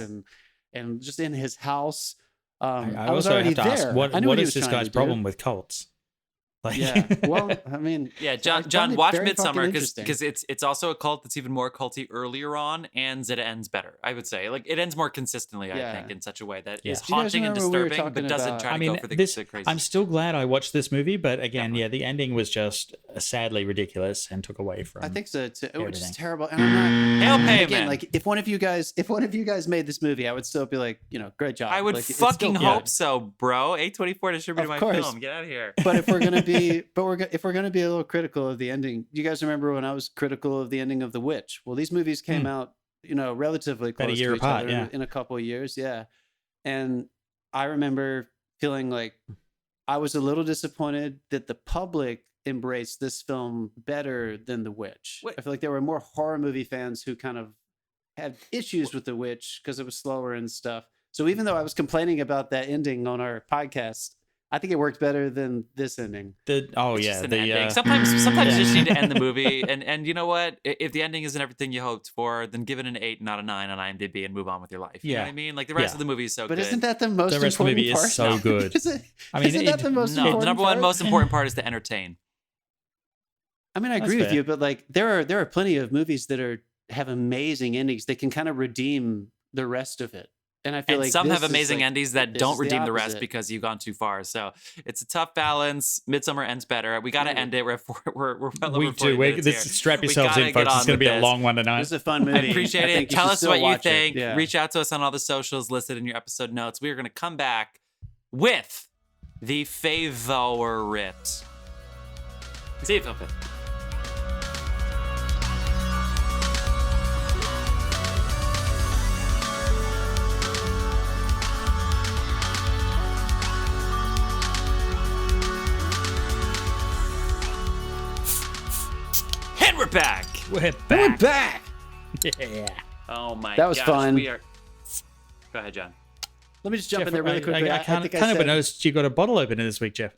and just in his house. I was already there. Ask, what is this guy's problem with cults? Like, yeah, well, I mean, John, watch Midsummer because it's also a cult that's even more culty earlier on, and it ends better. I would say, like, it ends more consistently. I think in such a way that is haunting and disturbing, but doesn't try to go for the crazy. I'm still glad I watched this movie, but again, the ending was just sadly ridiculous and took away from. I think so too. Which is terrible. And I'm not. Again, like if one of you guys made this movie, I would still be like, great job. I would fucking hope so, bro. A24 distributed my film. Get out of here. But if we're gonna be if we're going to be a little critical of the ending, do you guys remember when I was critical of the ending of The Witch? Well, these movies came out, relatively close to each other in a couple of years. Yeah. And I remember feeling like I was a little disappointed that the public embraced this film better than The Witch. I feel like there were more horror movie fans who kind of had issues with The Witch because it was slower and stuff. So even though I was complaining about that ending on our podcast, I think it worked better than this ending. It's just an ending. Sometimes you just need to end the movie, and you know what? If the ending isn't everything you hoped for, then give it an 8, not a 9 on IMDb, and move on with your life. You know what I mean? Like the rest of the movie is so but good. isn't that the most The rest of the important movie part? is so good. Isn't that the most no, important the number part? one most important part is to entertain. I mean, I That's agree with fair. you, but like there are plenty of movies that have amazing endings that can kind of redeem the rest of it. And I feel And like some this have is, amazing like, endings that this don't is the redeem the rest opposite. because you've gone too far. So it's a tough balance. Midsummer ends better. We got to end it. We're well over We 40 do. minutes here. Strap We yourselves gotta in, get folks. on It's going to with be a this. long one tonight. This is a fun movie. I appreciate I think it. you Tell should us still what you watch it. think. Yeah. Reach out to us on all the socials listed in your episode notes. We are going to come back with the favorite. See you, Phil. And we're back. We're We're back. Yeah. Oh my That was gosh, fun. We are... Go ahead, John. Let me just jump Jeff, in there really quickly. I can't help but notice you got a bottle opener this week, Jeff.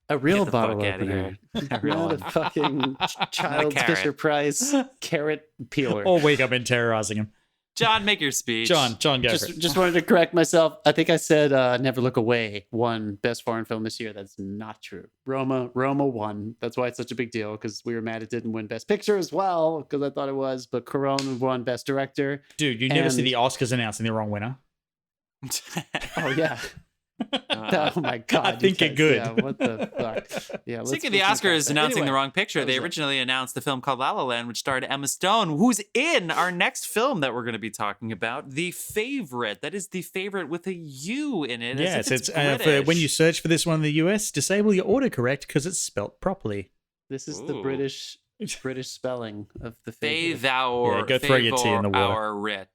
a real Get the bottle fuck outta opener. here. A real Not a one. fucking Child's carrot. Fisher Price carrot peeler. All week I've been terrorizing him. John, make your speech. John, go for it. Just wanted to correct myself. I think I said Never Look Away won Best Foreign Film this year. That's not true. Roma won. That's why it's such a big deal, because we were mad it didn't win Best Picture as well, because I thought it was. But Corone won Best Director. Dude, you never see And- the Oscars announcing the wrong winner. Oh, yeah. Oh, my God. I think you you're guys- good. Yeah, what the fuck? Yeah, Speaking of the Oscars announcing the wrong picture, that they was it. originally announced the film called La La Land, which starred Emma Stone, who's in our next film that we're going to be talking about, The Favorite. That is The Favorite with a U in it. Yes, it's for, when British. you search for this one in the US, disable your autocorrect because it's spelt properly. This is the Ooh. British spelling of the favorite. Favor, Yeah, go throw your tea in the water. Our writ.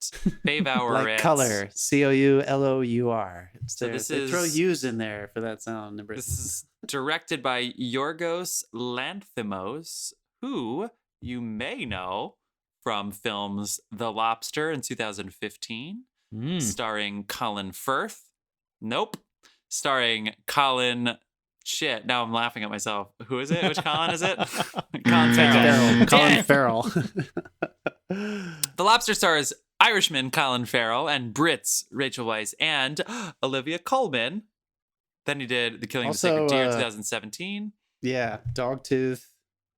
Favor Like writ. color, Coullour. So this they throw is- U's in there for that sound in Britain. This is directed by Yorgos Lanthimos, who you may know from films The Lobster in 2015, starring Colin Firth. Nope. Starring Colin... Shit, now I'm laughing at myself. Who is it? Which Colin is it? Colin Farrell. Colin Damn. Farrell. The Lobster stars Irishman Colin Farrell and Brits Rachel Weisz and Olivia Colman. Then he did The Killing of the Also, Sacred Deer in 2017. Yeah, Dogtooth.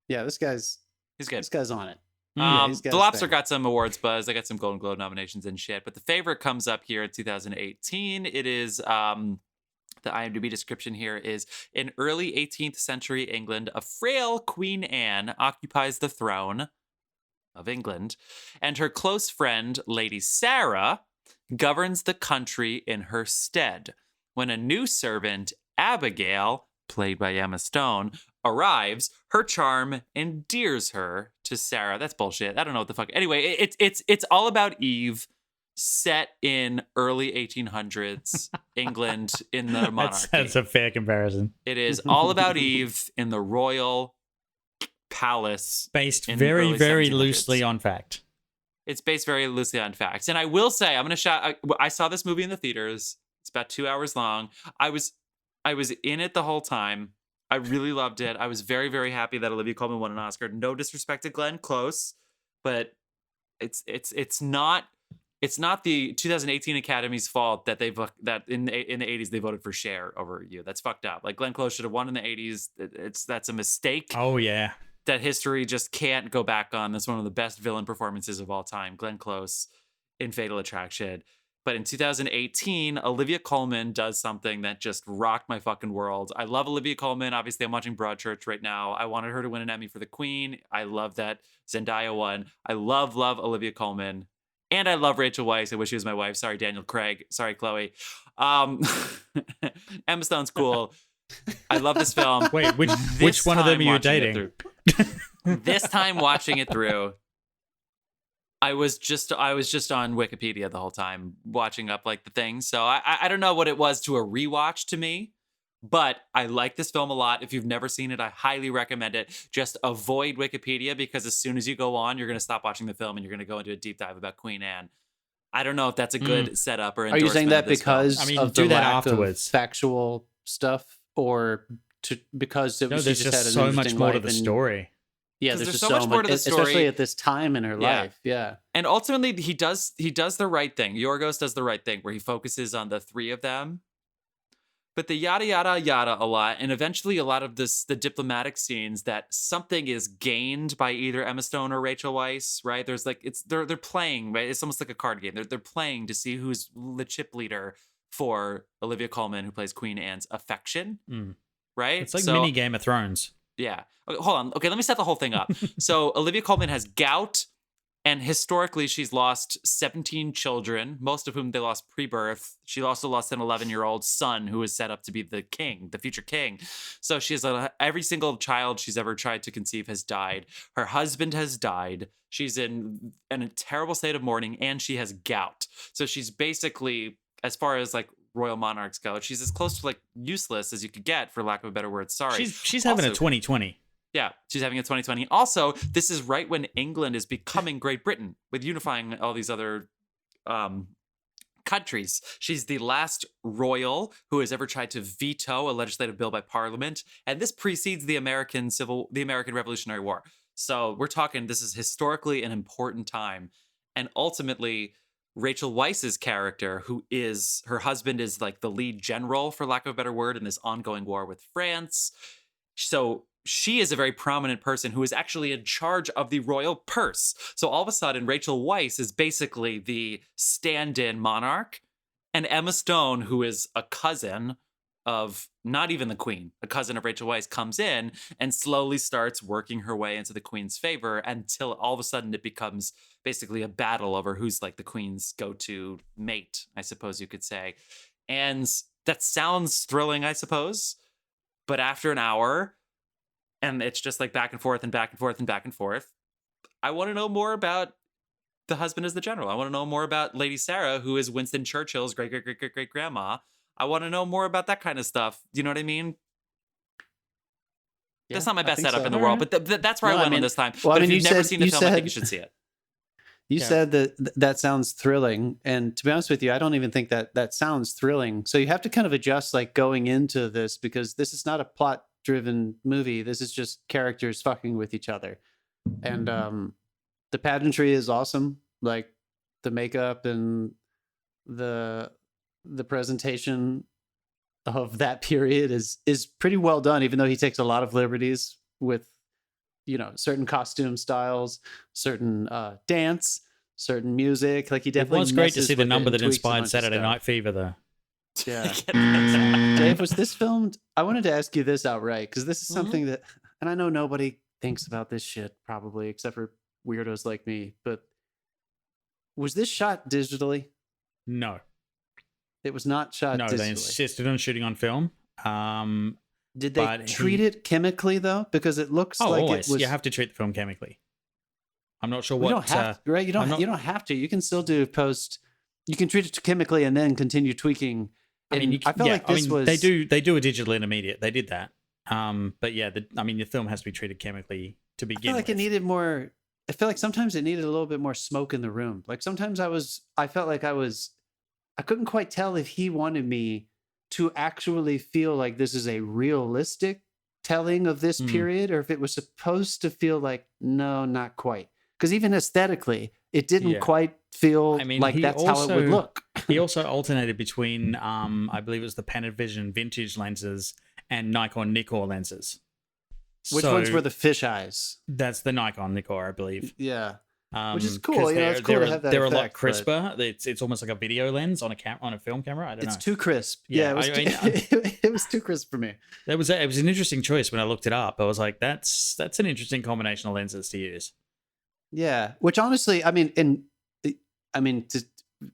Yeah, this guy's He's good. on it. Yeah, he's got The his Lobster thing. got some awards buzz. They got some Golden Globe nominations and shit. But The Favorite comes up here in 2018. It is the IMDb description here is in early 18th century England, a frail Queen Anne occupies the throne of England, and her close friend, Lady Sarah, governs the country in her stead. When a new servant, Abigail, played by Emma Stone, arrives, her charm endears her to Sarah. That's bullshit. I don't know what the fuck. Anyway, it's all about Eve, set in early 1800s England in the monarchy. That's a fair comparison. It is all about Eve in the royal palace. Based In very, early very 1700s. loosely on fact. It's based very loosely on facts. And I will say, I'm going to shout, I saw this movie in the theaters. It's about 2 hours long. I was in it the whole time. I really loved it. I was very, very happy that Olivia Colman won an Oscar. No disrespect to Glenn Close, but it's not the 2018 Academy's fault that that in the 80s they voted for Cher over you. That's fucked up. Like Glenn Close should have won in the 80s. That's a mistake Oh, yeah. that history just can't go back on. That's one of the best villain performances of all time. Glenn Close in Fatal Attraction. But in 2018, Olivia Colman does something that just rocked my fucking world. I love Olivia Colman. Obviously, I'm watching Broadchurch right now. I wanted her to win an Emmy for The Queen. I love that Zendaya won. I love Olivia Colman. And I love Rachel Weisz. I wish she was my wife. Sorry, Daniel Craig. Sorry, Chloe. Emma Stone's cool. I love this film. Wait, which This one of them are time you watching it dating? through- This time watching it through, I was just on Wikipedia the whole time watching up like the things. So I don't know what it was to a rewatch to me, but I like this film a lot. If you've never seen it, I highly recommend it. Just avoid Wikipedia because as soon as you go on, you're going to stop watching the film and you're going to go into a deep dive about Queen Anne. I don't know if that's a good setup or Are endorsement you saying that of this film. because I mean, of do the that lack afterwards. of factual stuff or because No, she there's just had just an so much interesting more to life the and- story. Yeah, 'Cause there's there's just so much more to the story. especially at this time in her Yeah. life. Yeah. And ultimately, he does the right thing. Yorgos does the right thing, where he focuses on the three of them. But the yada yada yada a lot, and eventually a lot of the diplomatic scenes that something is gained by either Emma Stone or Rachel Weisz, right? There's like they're playing, right? It's almost like a card game. They're playing to see who's the chip leader for Olivia Colman, who plays Queen Anne's affection, right? It's like mini Game of Thrones. Yeah. Okay, hold on. Okay, let me set the whole thing up. So Olivia Colman has gout, and historically she's lost 17 children, most of whom they lost pre-birth. She also lost an 11-year-old son who was set up to be the king, the future king. So she has every single child she's ever tried to conceive has died. Her husband has died. She's in a terrible state of mourning, and she has gout. So she's basically, as far as like royal monarchs go, she's as close to like useless as you could get, for lack of a better word. Sorry. She's having a 2020. Yeah, she's having a 2020. Also, this is right when England is becoming Great Britain, with unifying all these other countries. She's the last royal who has ever tried to veto a legislative bill by Parliament, and this precedes the American Revolutionary War. So we're talking, this is historically an important time, and ultimately, Rachel Weisz's character, who is, her husband is like the lead general, for lack of a better word, in this ongoing war with France. So she is a very prominent person who is actually in charge of the royal purse. So all of a sudden, Rachel Weisz is basically the stand-in monarch, and Emma Stone, who is a cousin of not even the queen, a cousin of Rachel Weisz, comes in and slowly starts working her way into the queen's favor, until all of a sudden it becomes basically a battle over who's like the queen's go-to mate, I suppose you could say. And that sounds thrilling, I suppose. But after an hour, and it's just like back and forth and back and forth and back and forth, I want to know more about the husband as the general. I want to know more about Lady Sarah, who is Winston Churchill's great-great-great-great-great-grandma. I want to know more about that kind of stuff. You know what I mean? Yeah, that's not my I best think setup so. in the world, but that's where No, I I went on mean- this time. well, I But mean, if you've you never said- seen the you film, I think you said- should see it. You Yeah. said that sounds thrilling, and to be honest with you, I don't even think that sounds thrilling. So you have to kind of adjust, like, going into this, because this is not a plot-driven movie. This is just characters fucking with each other, and the pageantry is awesome. Like the makeup and the presentation of that period is pretty well done, even though he takes a lot of liberties with, you know, certain costume styles, certain dance, certain music. Like he It definitely was great to messes see the with it number and that tweaks a inspired bunch of Saturday stuff. Night Fever, though. Yeah. Dave, was this filmed? I wanted to ask you this outright, because this is Mhm. something that, and I know nobody thinks about this shit probably, except for weirdos like me, but was this shot digitally? No, It was not shot no, digitally. they insisted on shooting on film. Did they but treat it chemically though? Because it looks like always. it was. You have to treat the film chemically. I'm not sure We what. don't have to, right? You don't. I'm not- You don't have to. You can still do post. You can treat it chemically and then continue tweaking. I mean, And you, I felt like this was. They do a digital intermediate. They did that. But yeah, the film has to be treated chemically to I begin feel like with. it needed more. I feel like sometimes it needed a little bit more smoke in the room. Like sometimes I felt like I couldn't quite tell if he wanted me to actually feel like this is a realistic telling of this period, or if it was supposed to feel like, no, not quite. Because even aesthetically, it didn't Yeah. quite feel I mean, like he that's how it would also- look. He also alternated between, I believe it was the Panavision vintage lenses and Nikon Nikkor lenses. Which So ones were the fish eyes? That's the Nikon Nikkor, I believe. Yeah. Which is 'Cause cool, you know, it's cool to have that They're a lot effect, but- crisper. It's almost like a video lens on a film camera. I don't It's know. too crisp. Yeah, Yeah, it was, I mean, it was too crisp for me. It was an interesting choice when I looked it up. I was like, that's an interesting combination of lenses to use. Yeah, which honestly, I mean,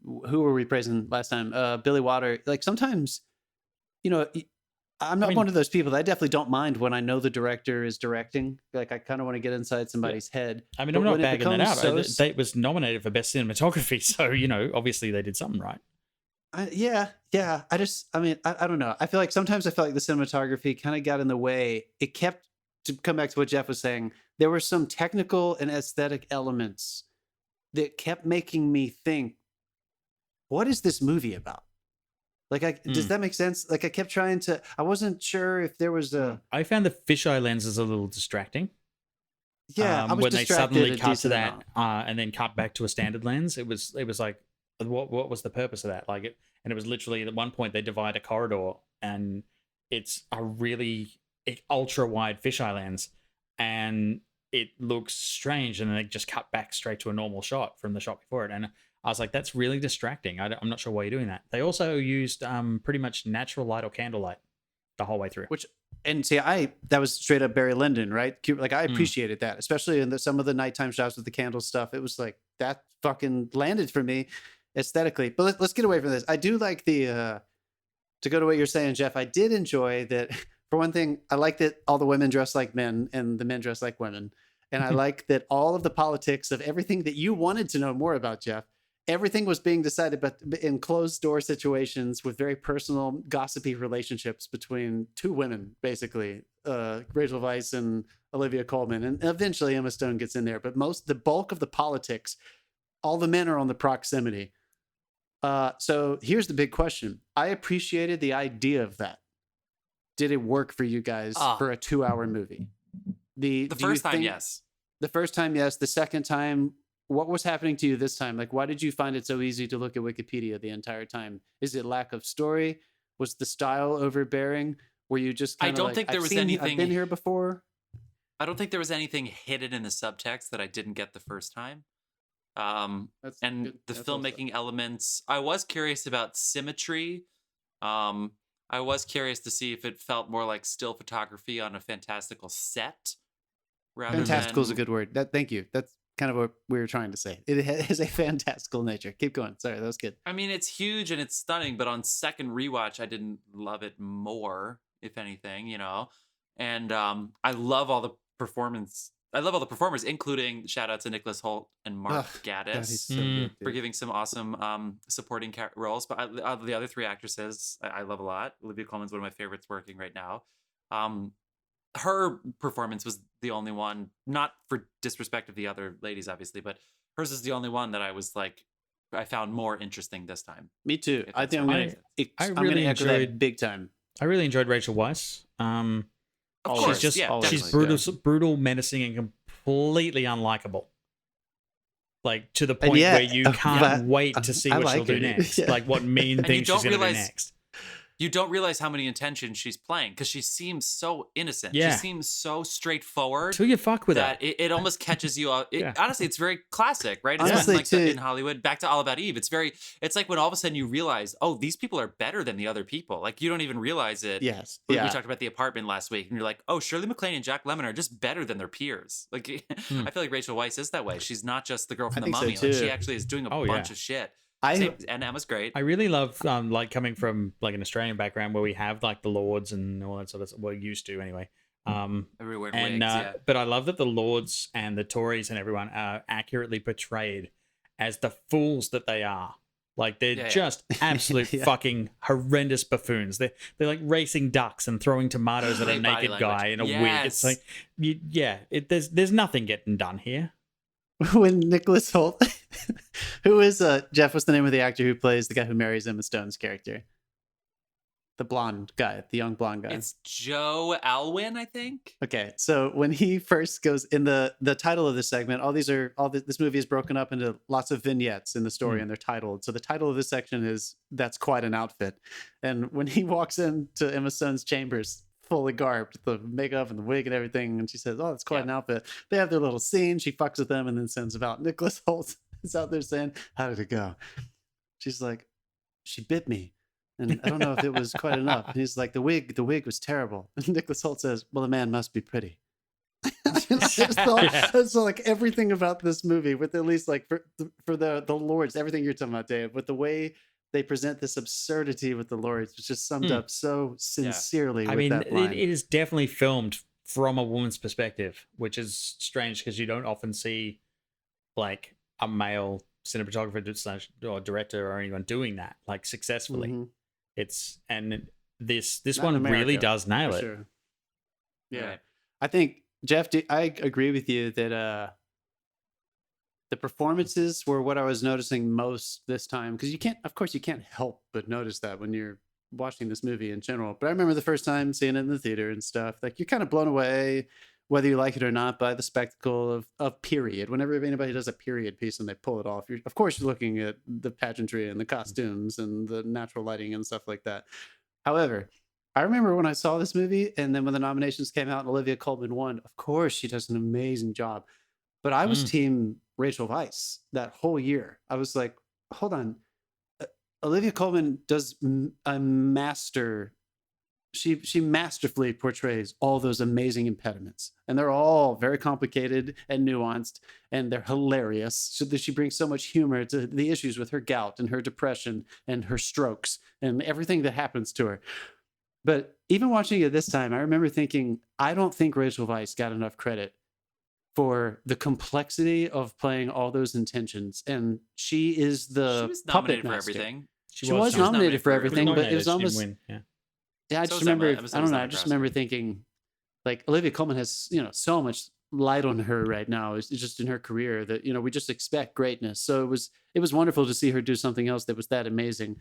who were we praising last time? Billy Water. Like sometimes, you know, I'm not one of those people that I definitely don't mind when I know the director is directing. Like I kind of want to get inside somebody's head. I mean, But I'm not when it bagging that out. becomes so It was nominated for best cinematography, so you know, obviously they did something right. Yeah. I don't know. I feel like sometimes I felt like the cinematography kind of got in the way. It kept, to come back to what Jeff was saying, there were some technical and aesthetic elements that kept making me think, what is this movie about? Like, does that make sense? Like, I kept trying to. I wasn't sure if there was a. I found the fisheye lenses a little distracting. Yeah, I was when they distracted suddenly a cut to decent that amount. and then cut back to a standard lens, it was like, what was the purpose of that? Like it, and it was literally at one point they divide a corridor and it's a really ultra wide fisheye lens, and it looks strange, and then they just cut back straight to a normal shot from the shot before it, and I was like, that's really distracting. I'm not sure why you're doing that. They also used pretty much natural light or candlelight the whole way through. Which, and see, that was straight up Barry Lyndon, right? Like, I appreciated that, especially in some of the nighttime shots with the candle stuff. It was like, that fucking landed for me aesthetically. But let's get away from this. I do like to go to what you're saying, Jeff. I did enjoy that. For one thing, I like that all the women dress like men and the men dress like women. And I like that all of the politics of everything that you wanted to know more about, Jeff, everything was being decided but in closed door situations with very personal, gossipy relationships between two women, basically, Rachel Weisz and Olivia Colman. And eventually Emma Stone gets in there. But the bulk of the politics, all the men are on the proximity. So here's the big question. I appreciated the idea of that. Did it work for you guys for a 2-hour movie? The first time, yes. The first time, yes. The second time, what was happening to you this time? Like, why did you find it so easy to look at Wikipedia the entire time? Is it lack of story? Was the style overbearing? Were you just I don't think there was anything. I've been here before. I don't think there was anything hidden in the subtext that I didn't get the first time. And the filmmaking elements, I was curious about symmetry. I was curious to see if it felt more like still photography on a fantastical set. Fantastical is a good word. Thank you. That's kind of what we were trying to say. It has a fantastical nature. Keep going. Sorry, that was good. I mean, it's huge and it's stunning, but on second rewatch, I didn't love it more, if anything, you know. And I love all the performers, including shout out to Nicholas Hoult and Mark Gatiss for giving some awesome supporting roles. But the other three actresses, I love a lot. Olivia Colman's one of my favorites working right now. Her performance was the only one, not for disrespect of the other ladies, obviously, but hers is the only one that I was like, I found more interesting this time. Me too. I think I'm going to echo that big time. I really enjoyed Rachel Weisz. Of course, she's brutal, menacing, and completely unlikable. Like to the point where you can't wait to see what she'll do next. Yeah. Like what mean things she's going to do next. You don't realize how many intentions she's playing because she seems so innocent. Yeah. She seems so straightforward. Till you fuck with that it almost catches you off. Honestly, it's very classic, right? It's honestly, like in Hollywood. Back to All About Eve. It's like when all of a sudden you realize, oh, these people are better than the other people. Like you don't even realize it. Yes. We talked about The Apartment last week, and you're like, oh, Shirley MacLaine and Jack Lemmon are just better than their peers. Like I feel like Rachel Weisz is that way. She's not just the girl from The Mummy. So like, she actually is doing a bunch of shit. And Emma's great. I really love like coming from like an Australian background where we have like the Lords and all that sort of stuff. Well, used to anyway. Everywhere and wigs, but I love that the Lords and the Tories and everyone are accurately portrayed as the fools that they are. Like they're just absolute fucking horrendous buffoons. They're like racing ducks and throwing tomatoes at a naked guy in a wig. It's like there's nothing getting done here. When Nicholas Hoult, who is Jeff? What's the name of the actor who plays the guy who marries Emma Stone's character? The blonde guy, the young blonde guy. It's Joe Alwyn, I think. Okay, so when he first goes in the title of this segment, this movie is broken up into lots of vignettes in the story, and they're titled. So the title of this section is "That's Quite an Outfit," and when he walks into Emma Stone's chambers, fully garbed, the makeup and the wig and everything, and she says, "Oh, that's quite an outfit." They have their little scene. She fucks with them and then sends them out. Nicholas Hoult is out there saying, "How did it go?" She's like, "She bit me, and I don't know if it was quite enough." And he's like, the wig was terrible." And Nicholas Hoult says, "Well, the man must be pretty." So like everything about this movie, with at least like for the Lords, everything you're talking about, Dave, with the way they present this absurdity with the Lords, which is summed up so sincerely. I mean, that line. It is definitely filmed from a woman's perspective, which is strange because you don't often see like a male cinematographer or director or anyone doing that like successfully. This one really does nail it. Sure. Yeah, right. I think Jeff, I agree with you that The performances were what I was noticing most this time, because of course, you can't help but notice that when you're watching this movie in general. But I remember the first time seeing it in the theater and stuff. Like, you're kind of blown away, whether you like it or not, by the spectacle of period. Whenever anybody does a period piece and they pull it off, of course you're looking at the pageantry and the costumes and the natural lighting and stuff like that. However, I remember when I saw this movie, and then when the nominations came out and Olivia Colman won, of course she does an amazing job. But I was team Rachel Weisz that whole year. I was like, hold on. Olivia Colman does a master. She masterfully portrays all those amazing impediments. And they're all very complicated and nuanced, and they're hilarious. So that she brings so much humor to the issues with her gout and her depression and her strokes and everything that happens to her. But even watching it this time, I remember thinking, I don't think Rachel Weisz got enough credit for the complexity of playing all those intentions. And she is the She was puppet nominated for master. everything. She was nominated for everything, but it was almost... Win. Yeah. Yeah, I So just was Emma. remember, Emma I Stone's don't know, I nominated just for remember thinking, like, Olivia Colman has, so much light on her right now. It's just in her career that, we just expect greatness. So it was wonderful to see her do something else that was that amazing.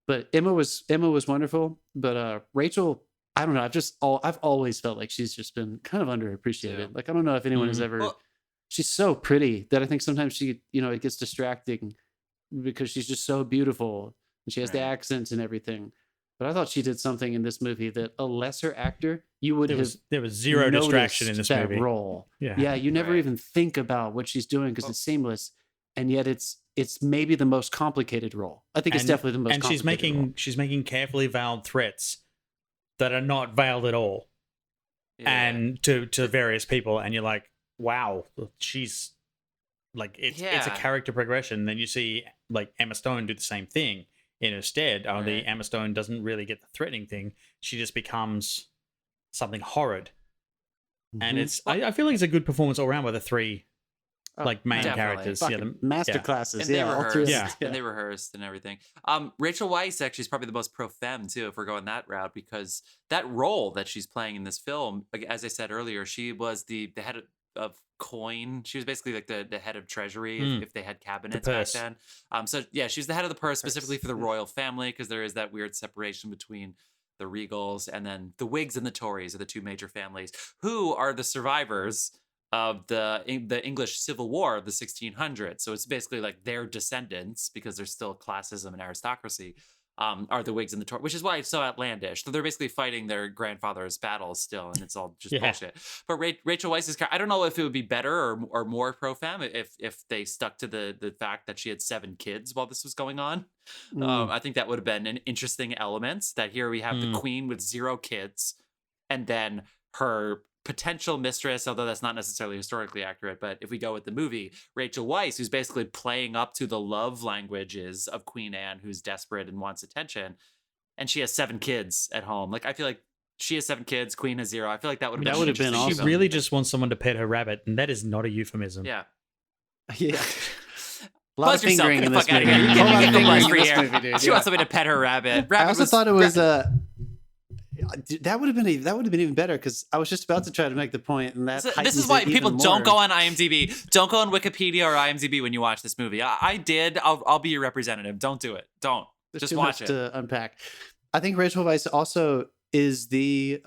But Emma was wonderful. But Rachel, I don't know. I've always felt like she's just been kind of underappreciated. Yeah. Like, I don't know if anyone has ever. She's so pretty that I think sometimes she, it gets distracting because she's just so beautiful and she has the Right. accent and everything. But I thought she did something in this movie that a lesser actor, you would There was zero distraction in this that movie. role. Yeah. Yeah, you never Right. even think about what she's doing because it's seamless, and yet it's maybe the most complicated role. I think it's definitely the most. And she's making carefully veiled threats that are not veiled at all, Yeah. and to various people, and you're like, wow, she's like, it's a character progression. Then you see like Emma Stone do the same thing. In her stead, only Emma Stone doesn't really get the threatening thing. She just becomes something horrid. And it's I feel like it's a good performance all around by the three like main definitely. characters. Master classes. And they rehearsed, Yeah. and they rehearsed and everything. Rachel Weisz actually is probably the most pro femme too, if we're going that route, because that role that she's playing in this film, like, as I said earlier, she was the head of coin. She was basically like the head of treasury if they had cabinets back then. So yeah, she was the head of the purse specifically for the royal family, because there is that weird separation between the Regals and then the Whigs and the Tories are the two major families who are the survivors of the English Civil War of the 1600s. So it's basically like their descendants, because there's still classism and aristocracy, are the Whigs and the Tories, which is why it's so outlandish. So they're basically fighting their grandfather's battles still, and it's all just bullshit. But Rachel Weisz's character, I don't know if it would be better or more pro-femme if they stuck to the fact that she had 7 kids while this was going on. I think that would have been an interesting element, that here we have the queen with 0 kids, and then her potential mistress, although that's not necessarily historically accurate, but if we go with the movie, Rachel Weisz, who's basically playing up to the love languages of Queen Anne, who's desperate and wants attention, and she has 7 kids at home. Like, I feel like she has 7 kids, Queen has 0. I feel like that would have been awesome. She really just wants someone to pet her rabbit, and that is not a euphemism. Yeah. Yeah. A lot of Buzz yourself, fingering get in the this fuck out movie. of here. You A lot can't of get the buzz fingering for in this here. movie, dude. She wants somebody to pet her rabbit. I also thought it was that would have been even better, because I was just about to try to make the point, and that this is why people don't go on IMDb, don't go on Wikipedia or IMDb when you watch this movie. I did. I'll be your representative. Don't do it. Don't. There's Just too watch much it. to unpack. I think Rachel Weisz also is the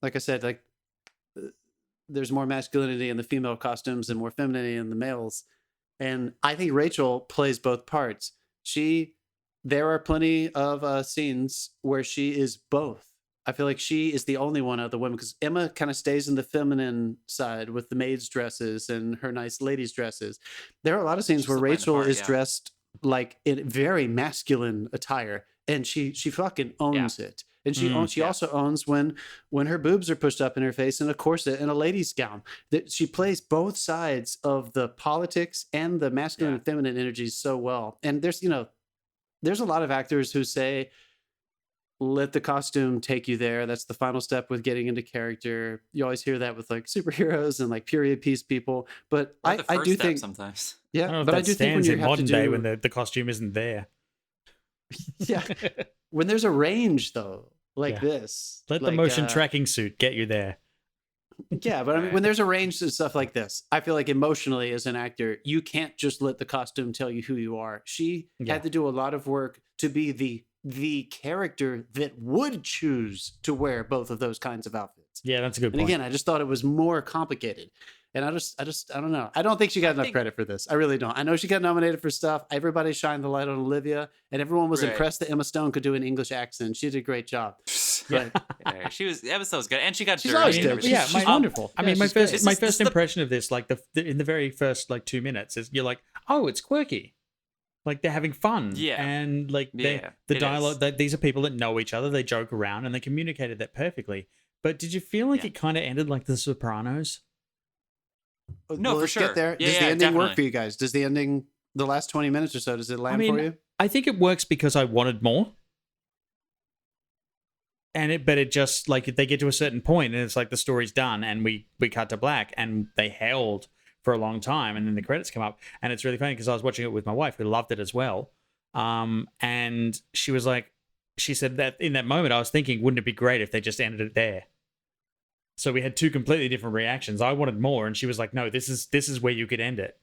like I said, like there's more masculinity in the female costumes and more femininity in the males, and I think Rachel plays both parts. There are plenty of scenes where she is both. I feel like she is the only one of the women, because Emma kind of stays in the feminine side with the maid's dresses and her nice ladies' dresses. There are a lot of scenes She's where still playing the Rachel part, is yeah. dressed like in very masculine attire, and she fucking owns it. And she also owns when her boobs are pushed up in her face in a corset and a lady's gown. That she plays both sides of the politics and the masculine and feminine energies so well. And there's a lot of actors who say, let the costume take you there. That's the final step with getting into character. You always hear that with like superheroes and like period piece people. But Or the I first do step think sometimes. I don't know if but I that do think when stands you in have modern to day do, when the costume isn't there. yeah, when there's a range though, like this, Let the motion tracking suit get you there. Yeah, but I mean, Right. when there's a range and stuff like this, I feel like emotionally as an actor, you can't just let the costume tell you who you are. She Yeah. had to do a lot of work to be the character that would choose to wear both of those kinds of outfits. Yeah, that's a good And point. again, I just thought it was more complicated. And I don't know. I don't think she got enough credit for this. I really don't. I know she got nominated for stuff. Everybody shined the light on Olivia, and everyone was Right. impressed that Emma Stone could do an English accent. She did a great job. Yeah. Yeah, Emma Stone's good, and she got She's dirty always and good. everything. Yeah, She's my- wonderful. I Yeah, mean, my she's great. first my This is first the- impression of this, like in the very first like 2 minutes, is you're like, oh, it's quirky, like they're having fun, Yeah. and like Yeah, the it dialogue. is. These are people that know each other, they joke around, and they communicated that perfectly. But did you feel like Yeah. it kind of ended like The Sopranos? No, for let's sure. get there. Yeah, Does the yeah, ending work definitely. for you guys? Does the ending, the last 20 minutes or so, does it land for you? I think it works because I wanted more. But it just like they get to a certain point and it's like the story's done and we cut to black and they held for a long time and then the credits come up and it's really funny because I was watching it with my wife who loved it as well. And she was like, she said that in that moment I was thinking, wouldn't it be great if they just ended it there? So we had two completely different reactions. I wanted more, and she was like, "No, this is where you could end it."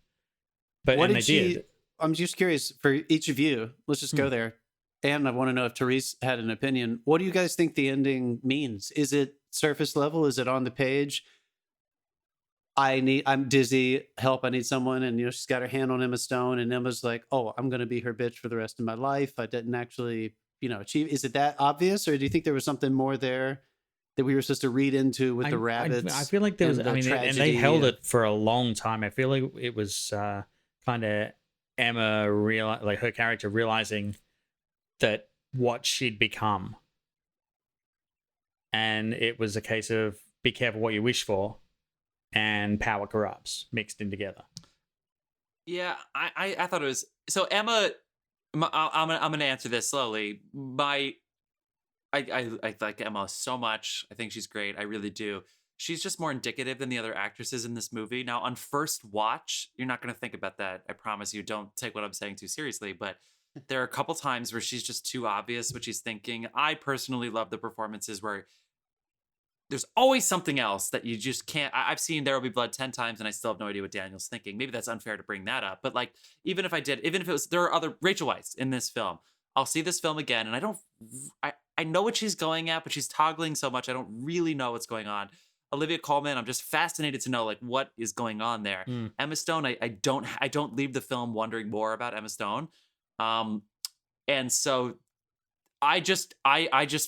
But What and did they she? did. I'm just curious for each of you. Let's just go there. And I want to know if Therese had an opinion. What do you guys think the ending means? Is it surface level? Is it on the page? I'm dizzy. Help! I need someone. And she's got her hand on Emma Stone, and Emma's like, "Oh, I'm going to be her bitch for the rest of my life." I didn't actually, achieve. Is it that obvious, or do you think there was something more there that we were supposed to read into with the rabbits? I feel like there was. and the I mean, and they tragedy held of- it for a long time. I feel like it was kind of Emma like her character realizing that what she'd become, and it was a case of be careful what you wish for, and power corrupts mixed in together. Yeah, I thought it was so Emma. I'm gonna answer this slowly. I like Emma so much. I think she's great. I really do. She's just more indicative than the other actresses in this movie. Now, on first watch, you're not going to think about that. I promise you. Don't take what I'm saying too seriously. But there are a couple times where she's just too obvious what she's thinking. I personally love the performances where there's always something else that you just can't. I've seen There Will Be Blood 10 times and I still have no idea what Daniel's thinking. Maybe that's unfair to bring that up. But like, even if it was, there are other Rachel Weisz in this film. I'll see this film again and I know what she's going at, but she's toggling so much. I don't really know what's going on. Olivia Colman, I'm just fascinated to know like what is going on there. Emma Stone, I don't leave the film wondering more about Emma Stone. And so I just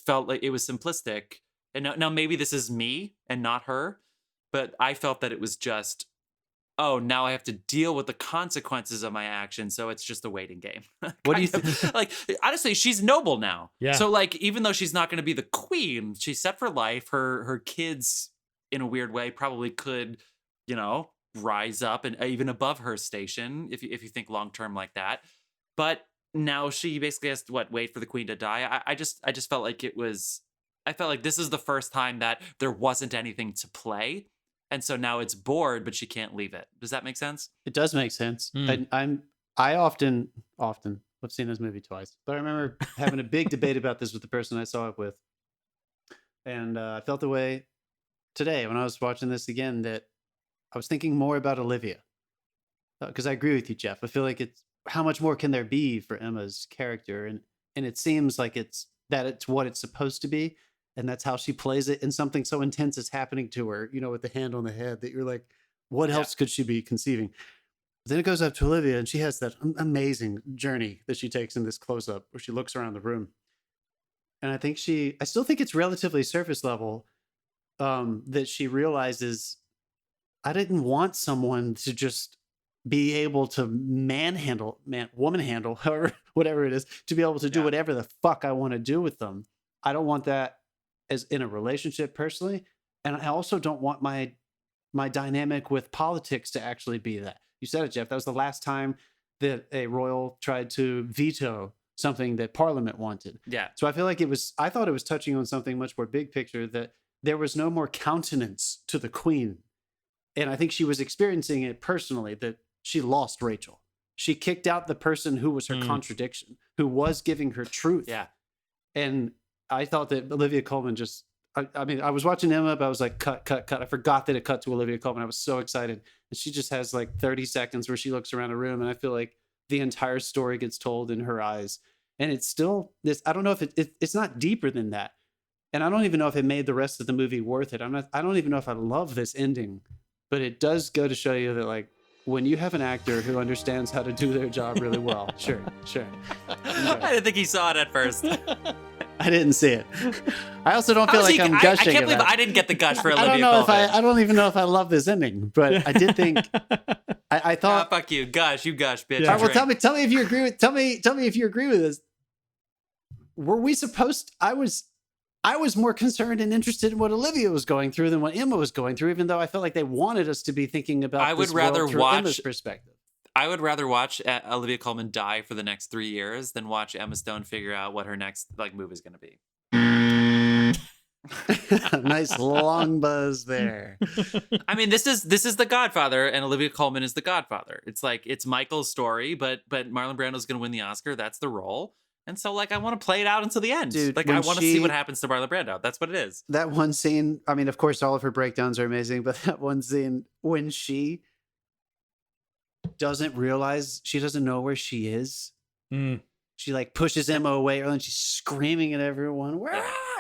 felt like it was simplistic. And now maybe this is me and not her, but I felt that it was just, oh, now I have to deal with the consequences of my actions. So it's just a waiting game. What do you think? Like, honestly, she's noble now. Yeah. So like, even though she's not going to be the queen, she's set for life. Her kids, in a weird way, probably could, rise up and even above her station if you think long term like that. But now she basically has to wait for the queen to die. I just felt like it was. I felt like this is the first time that there wasn't anything to play. And so now it's bored, but she can't leave it. Does that make sense? It does make sense. I often I've seen this movie twice, but I remember having a big debate about this with the person I saw it with, and I felt the way today when I was watching this again that I was thinking more about Olivia, because I agree with you, Jeff. I feel like it's how much more can there be for Emma's character, and it seems like it's what it's supposed to be. And that's how she plays it. And something so intense is happening to her, with the hand on the head that you're like, what else could she be conceiving? Then it goes up to Olivia and she has that amazing journey that she takes in this close up where she looks around the room. And I still think it's relatively surface level, that she realizes I didn't want someone to just be able to woman handle, however, whatever it is, to be able to do whatever the fuck I want to do with them. I don't want that as in a relationship personally. And I also don't want my dynamic with politics to actually be that. You said it, Jeff. That was the last time that a royal tried to veto something that Parliament wanted. Yeah. So I feel like I thought it was touching on something much more big picture, that there was no more countenance to the queen. And I think she was experiencing it personally, that she lost Rachel. She kicked out the person who was her contradiction, who was giving her truth. Yeah. And I thought that Olivia Colman I mean, I was watching Emma, but I was like, cut. I forgot that it cut to Olivia Colman. I was so excited. And she just has like 30 seconds where she looks around a room, and I feel like the entire story gets told in her eyes. And it's still this, I don't know if it's not deeper than that. And I don't even know if it made the rest of the movie worth it. I don't even know if I love this ending, but it does go to show you that, like, when you have an actor who understands how to do their job really well, sure. I didn't think he saw it at first. I didn't see it. I also don't feel like I'm gushing. I can't believe I didn't get the gush for Olivia Colman. I don't even know if I love this ending, but I did think. I thought. Fuck you, gush, bitch. Yeah. Well, tell me if you agree with. Tell me if you agree with this. Were we supposed? I was more concerned and interested in what Olivia was going through than what Emma was going through, even though I felt like they wanted us to be thinking about. I would rather watch Emma's perspective. I would rather watch Olivia Colman die for the next 3 years than watch Emma Stone figure out what her next move is going to be. Nice long buzz there. I mean, this is The Godfather, and Olivia Colman is the Godfather. It's like, it's Michael's story, but Marlon Brando's going to win the Oscar. That's the role. And so, like, I want to play it out until the end. Dude, like, I want to see what happens to Marlon Brando. That's what it is. That one scene, I mean, of course, all of her breakdowns are amazing, but that one scene when she doesn't realize, she doesn't know where she is. She, like, pushes Emma away, and then she's screaming at everyone.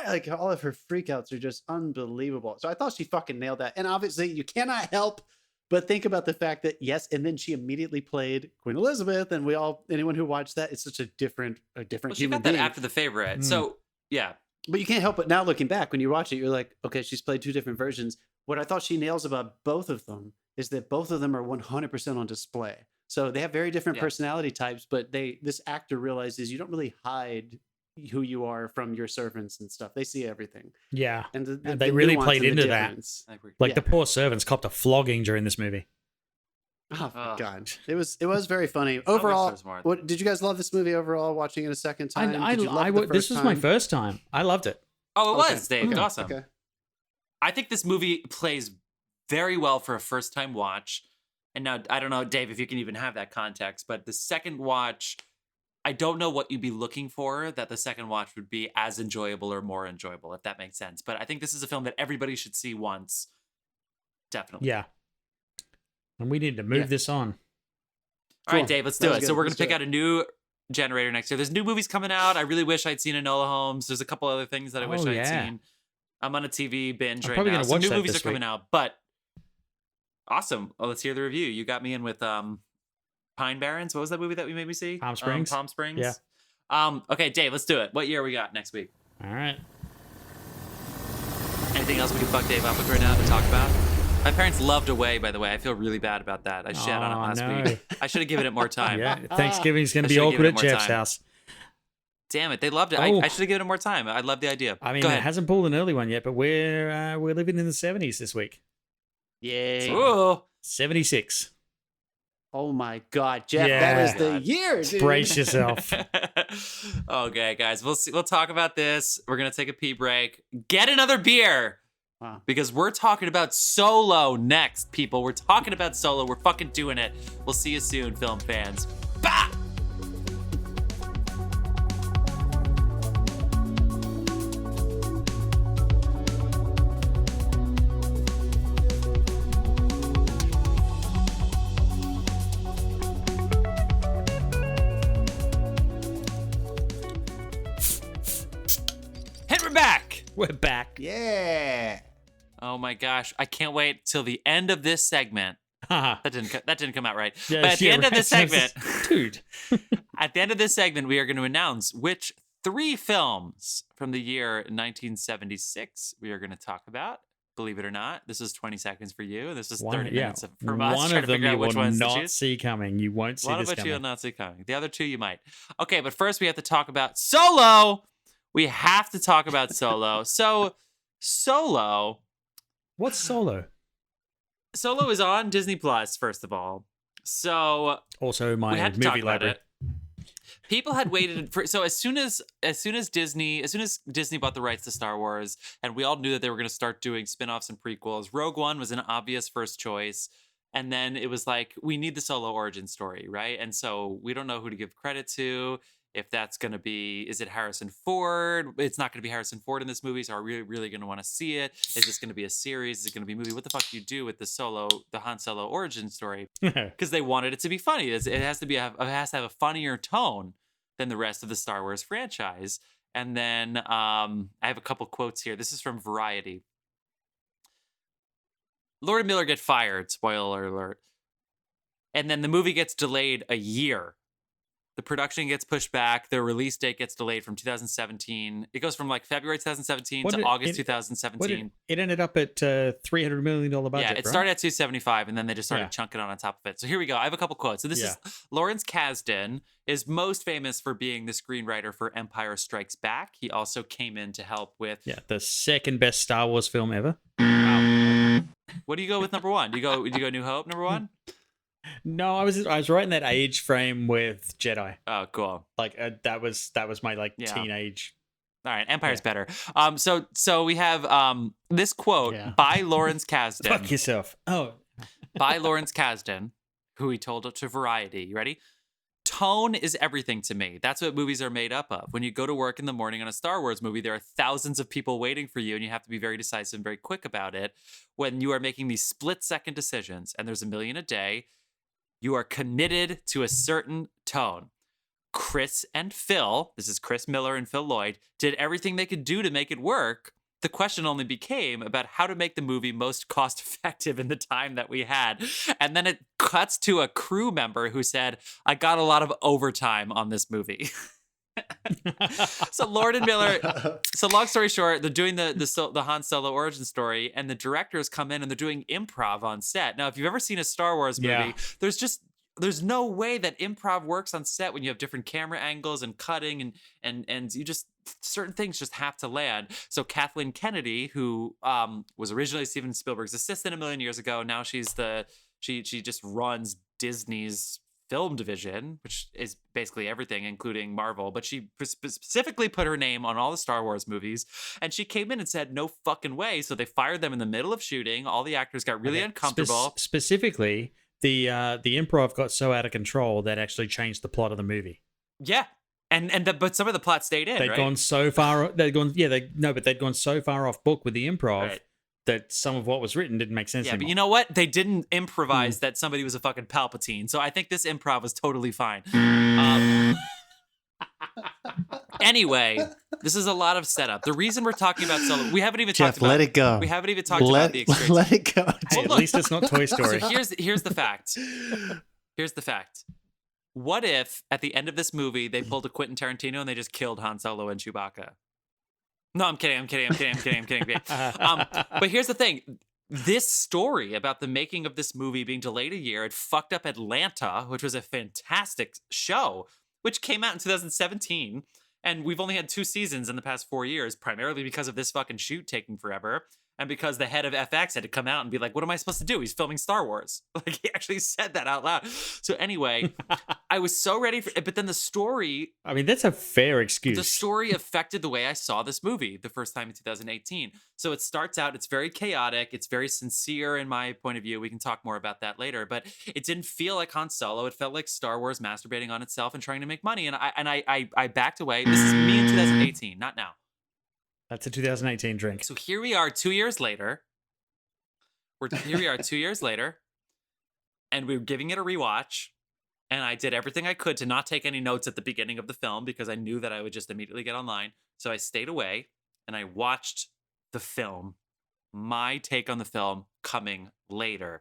Like, all of her freakouts are just unbelievable. So I thought she fucking nailed that. And obviously, you cannot help but think about the fact that, yes, and then she immediately played Queen Elizabeth, and anyone who watched that, it's such a different she got that being. after The Favorite. So, yeah. But you can't help but now looking back, when you watch it, you're like, okay, she's played two different versions. What I thought she nails about both of them is that both of them are 100% on display. So they have very different personality types, but this actor realizes you don't really hide who you are from your servants and stuff. They see everything. Yeah. And they really played into that. Like, the poor servants copped a flogging during this movie. Oh my God. It was very funny. Overall, did you guys love this movie overall, watching it a second time? This was my first time. I loved it. Oh, it was, Dave. Okay. Awesome. Okay. I think this movie plays very well for a first time watch. And now, I don't know, Dave, if you can even have that context, but the second watch, I don't know what you'd be looking for that the second watch would be as enjoyable or more enjoyable, if that makes sense. But I think this is a film that everybody should see once. Definitely. Yeah. And we need to move this on. All right, Dave, let's do it. So we're going to pick out a new generator next year. There's new movies coming out. I really wish I'd seen Enola Holmes. There's a couple other things that I wish I'd seen. I'm on a TV binge right now. So new movies are coming out, but awesome. Well, let's hear the review. You got me in with Pine Barrens. What was that movie that we made me see? Palm Springs. Palm Springs. Yeah. Okay, Dave, let's do it. What year we got next week? All right. Anything else we can fuck Dave up with right now to talk about? My parents loved Away, by the way. I feel really bad about that. I shat on it last week. I should have given it more time. Yeah, Thanksgiving's going to be awkward at Jeff's house. Damn it, they loved it. I should have given it more time. I love the idea. I mean, it hasn't pulled an early one yet, but we're living in the 70s this week. Yay. Ooh. 76. Oh my God, Jeff, that is the year, dude. Brace yourself. Okay, guys, we'll talk about this. We're gonna take a pee break. Get another beer. Wow. Because we're talking about Solo next, people. We're talking about Solo. We're fucking doing it. We'll see you soon, film fans. Bah! We're back. Yeah. Oh my gosh. I can't wait till the end of this segment. That didn't come out right. Yeah, but at the end of this segment, dude. At the end of this segment, we are going to announce which 3 films from the year 1976 we are going to talk about. Believe it or not, this is 20 seconds for you. This is 30 minutes from us one trying of to them figure out you which will ones to not choose. see coming. You won't see this coming. One of which you'll not see coming. The other 2 you might. Okay, but first we have to talk about Solo. We have to talk about Solo. So, Solo. What's Solo? Solo is on Disney Plus, first of all. So also my movie library. People had waited for as soon as Disney bought the rights to Star Wars, and we all knew that they were going to start doing spin-offs and prequels. Rogue One was an obvious first choice. And then it was like, we need the Solo origin story, right? And so we don't know who to give credit to. if that's going to be, is it Harrison Ford? It's not going to be Harrison Ford in this movie, so are we really going to want to see it? Is this going to be a series? Is it going to be a movie? What the fuck do you do with the Han Solo origin story? Because they wanted it to be funny. It has to have a funnier tone than the rest of the Star Wars franchise. And then I have a couple quotes here. This is from Variety. Lord and Miller get fired, spoiler alert. And then the movie gets delayed a year. The production gets pushed back. The release date gets delayed from 2017. It goes from like February 2017 to August 2017. It ended up at $300 million budget. Yeah, it right? started at 275, and then they just started chunking on top of it. So here we go. I have a couple quotes. So this is Lawrence Kasdan is most famous for being the screenwriter for Empire Strikes Back. He also came in to help with the second best Star Wars film ever. Wow. What do you go with number one? Do you go New Hope number one? No, I was right in that age frame with Jedi. Oh, cool. Like that was my teenage. All right, Empire's better. So we have this quote by Lawrence Kasdan. Fuck yourself. Oh, by Lawrence Kasdan, who he told to Variety. You ready? Tone is everything to me. That's what movies are made up of. When you go to work in the morning on a Star Wars movie, there are thousands of people waiting for you, and you have to be very decisive and very quick about it. When you are making these split-second decisions, and there's a million a day, you are committed to a certain tone. Chris and Phil, this is Chris Miller and Phil Lloyd, did everything they could do to make it work. The question only became about how to make the movie most cost effective in the time that we had. And then it cuts to a crew member who said, I got a lot of overtime on this movie. So Lord and Miller, so long story short, they're doing the Han Solo origin story, and the directors come in and they're doing improv on set. Now, if you've ever seen a Star Wars movie, there's no way that improv works on set when you have different camera angles and cutting and you just, certain things just have to land. So Kathleen Kennedy, who was originally Steven Spielberg's assistant a million years ago, now she just runs Disney's film division, which is basically everything, including Marvel. But she specifically put her name on all the Star Wars movies, and she came in and said, "No fucking way!" So they fired them in the middle of shooting. All the actors got really uncomfortable. Specifically, the improv got so out of control that actually changed the plot of the movie. Yeah. But some of the plot stayed in. They'd gone so far. They'd gone so far off book with the improv that some of what was written didn't make sense. Yeah, anymore. but you know what? They didn't improvise that somebody was a fucking Palpatine. So I think this improv was totally fine. Anyway, this is a lot of setup. The reason we're talking about Solo, we haven't even talked about. Let it go. We haven't even talked about the experience. Let it go. Hey, at least it's not Toy Story. So here's the fact. Here's the fact. What if at the end of this movie they pulled a Quentin Tarantino and they just killed Han Solo and Chewbacca? No, I'm kidding. But here's the thing. This story about the making of this movie being delayed a year, it fucked up Atlanta, which was a fantastic show, which came out in 2017. And we've only had 2 seasons in the past 4 years, primarily because of this fucking shoot taking forever. And because the head of FX had to come out and be like, what am I supposed to do? He's filming Star Wars. Like, he actually said that out loud. So anyway, I was so ready for it. But then the story... I mean, that's a fair excuse. The story affected the way I saw this movie the first time in 2018. So it starts out, it's very chaotic. It's very sincere in my point of view. We can talk more about that later. But it didn't feel like Han Solo. It felt like Star Wars masturbating on itself and trying to make money. And I backed away. This is me in 2018, not now. That's a 2018 drink. So here we are 2 years later. Here we are 2 years later, and we're giving it a rewatch. And I did everything I could to not take any notes at the beginning of the film because I knew that I would just immediately get online. So I stayed away and I watched the film, my take on the film coming later.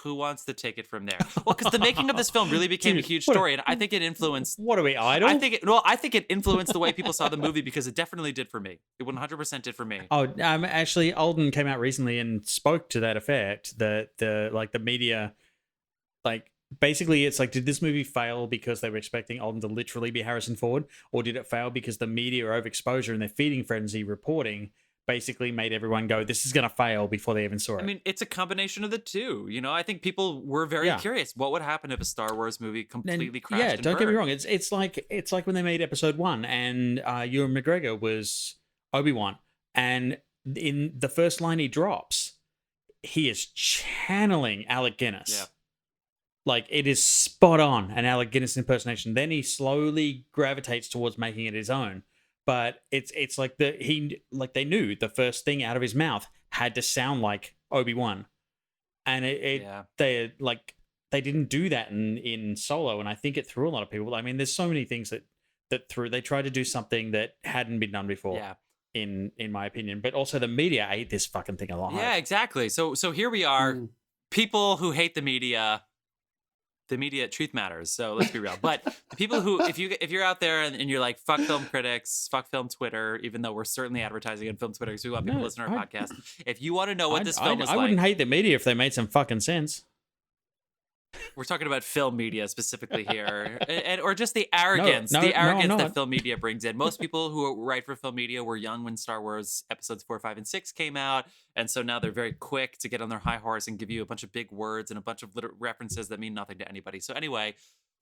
Who wants to take it from there? Well, because the making of this film really became a huge story, and I think it influenced. What are we, Idol? I think it influenced the way people saw the movie because it definitely did for me. It 100% did for me. Oh, actually, Alden came out recently and spoke to that effect. That the media, like, basically, it's like, did this movie fail because they were expecting Alden to literally be Harrison Ford, or did it fail because the media overexposure and their feeding frenzy reporting basically made everyone go, this is going to fail before they even saw it? I mean, it's a combination of the two. You know, I think people were very curious. What would happen if a Star Wars movie completely crashed? Yeah, and don't burned? get me wrong. It's like when they made Episode 1 and Ewan McGregor was Obi-Wan, and in the first line he drops, he is channeling Alec Guinness. Yeah. Like, it is spot on an Alec Guinness impersonation. Then he slowly gravitates towards making it his own. But it's like they knew the first thing out of his mouth had to sound like Obi-Wan. And they didn't do that in Solo, and I think it threw a lot of people. I mean, there's so many things that threw. They tried to do something that hadn't been done before. Yeah. In my opinion, but also the media ate this fucking thing alive. Yeah, exactly. So here we are, people who hate the media. The media, truth matters. So let's be real. But the people who, if you're out there and you're like, fuck film critics, fuck film Twitter, even though we're certainly advertising on film Twitter because we want people to listen to our podcast. If you want to know what this film is I like, wouldn't hate the media if they made some fucking sense. we're talking about film media specifically here, or just the arrogance, that film media brings in. Most people who write for film media were young when Star Wars episodes 4, 5, and 6 came out, and so now they're very quick to get on their high horse and give you a bunch of big words and a bunch of references that mean nothing to anybody. So anyway,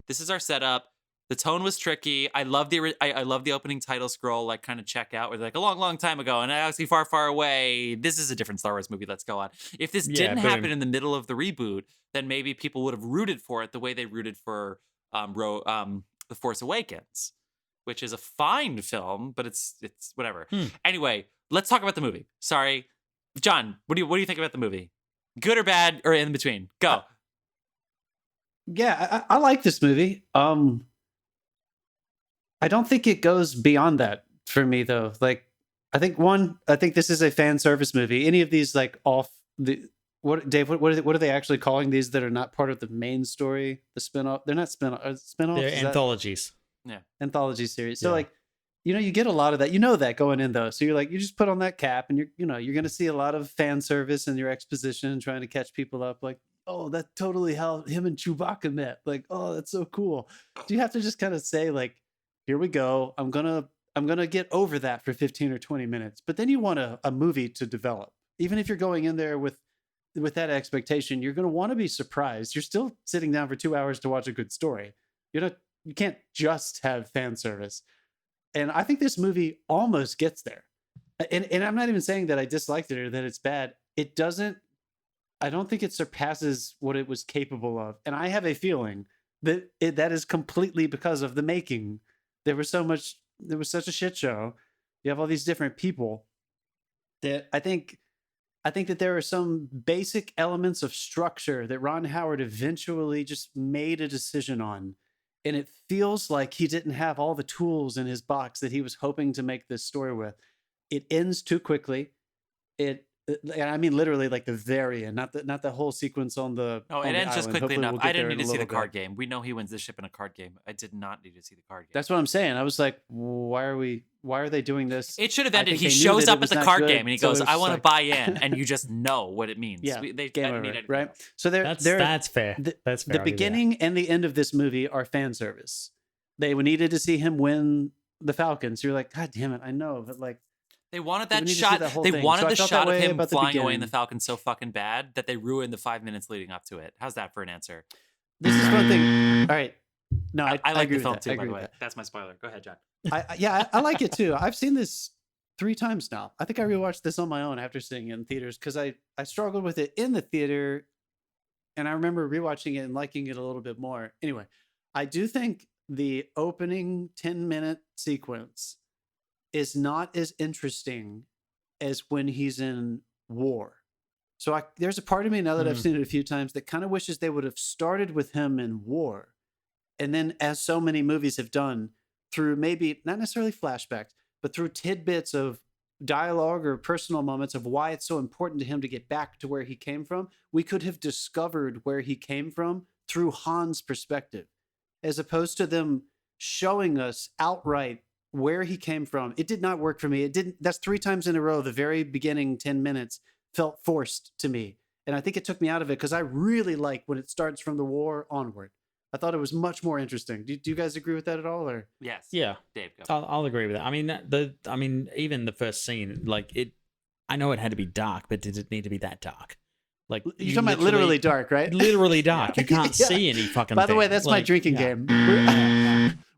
this is our setup. The tone was tricky. I love the opening title scroll, like kind of check out, where they're like a long, long time ago, and actually far, far away. This is a different Star Wars movie. Let's go on. If this didn't happen in the middle of the reboot, then maybe people would have rooted for it the way they rooted for The Force Awakens, which is a fine film, but it's whatever. Anyway, let's talk about the movie. Sorry, John, what do you think about the movie? Good or bad, or in between? Go. Yeah, I like this movie. I don't think it goes beyond that for me, though. Like, I think this is a fan service movie. Any of these, like, Dave, what are they actually calling these that are not part of the main story? The spinoff? They're not spinoffs. They're anthologies. Yeah, anthology series. So like, you get a lot of that. You know that going in though. So you're like, you just put on that cap, and you're going to see a lot of fan service and your exposition, trying to catch people up. Like, oh, that's totally how him and Chewbacca met. Like, oh, that's so cool. Do you have to just kind of say like, here we go. I'm gonna get over that for 15 or 20 minutes. But then you want a movie to develop. Even if you're going in there with that expectation, you're gonna want to be surprised. You're still sitting down for 2 hours to watch a good story. You can't just have fan service. And I think this movie almost gets there. And I'm not even saying that I disliked it or that it's bad. It doesn't. I don't think it surpasses what it was capable of. And I have a feeling that that is completely because of the making. There was such a shit show. You have all these different people that I think that there are some basic elements of structure that Ron Howard eventually just made a decision on. And it feels like he didn't have all the tools in his box that he was hoping to make this story with. It ends too quickly. And I mean literally like the very end, not the whole sequence on the. Oh, it ends just quickly enough. I didn't need to see the card game. We know he wins the ship in a card game. I did not need to see the card game. That's what I'm saying. I was like, why are they doing this? It should have ended. He shows up at the card game and he goes, "I want to buy in," and you just know what it means. Yeah, they game over, right? Else. So that's fair. That's fair. The beginning and the end of this movie are fan service. They needed to see him win the Falcons. You're like, God damn it, I know, but like. They wanted that shot. They wanted the shot of him flying away in the Falcon so fucking bad that they ruined the 5 minutes leading up to it. How's that for an answer? This is one thing. All right. No, I like agree the film with that. too, I by agree the with way. that. That's my spoiler. Go ahead, John. I like it too. I've seen this 3 times now. I think I rewatched this on my own after seeing it in theaters because I struggled with it in the theater, and I remember rewatching it and liking it a little bit more. Anyway, I do think the opening 10-minute sequence is not as interesting as when he's in war. So there's a part of me now that I've seen it a few times that kind of wishes they would have started with him in war. And then, as so many movies have done, through maybe not necessarily flashbacks, but through tidbits of dialogue or personal moments of why it's so important to him to get back to where he came from, we could have discovered where he came from through Han's perspective, as opposed to them showing us outright where he came from. It did not work for me. That's 3 times in a row. The very beginning 10 minutes felt forced to me. And I think it took me out of it because I really like when it starts from the war onward. I thought it was much more interesting. Do you guys agree with that at all? Or yes. Yeah. Dave, go. I'll agree with that. I mean, even the first scene, like I know it had to be dark, but did it need to be that dark? Like you're talking about literally dark, right? Literally dark. You can't see any fucking. By the way, thing. that's my drinking game.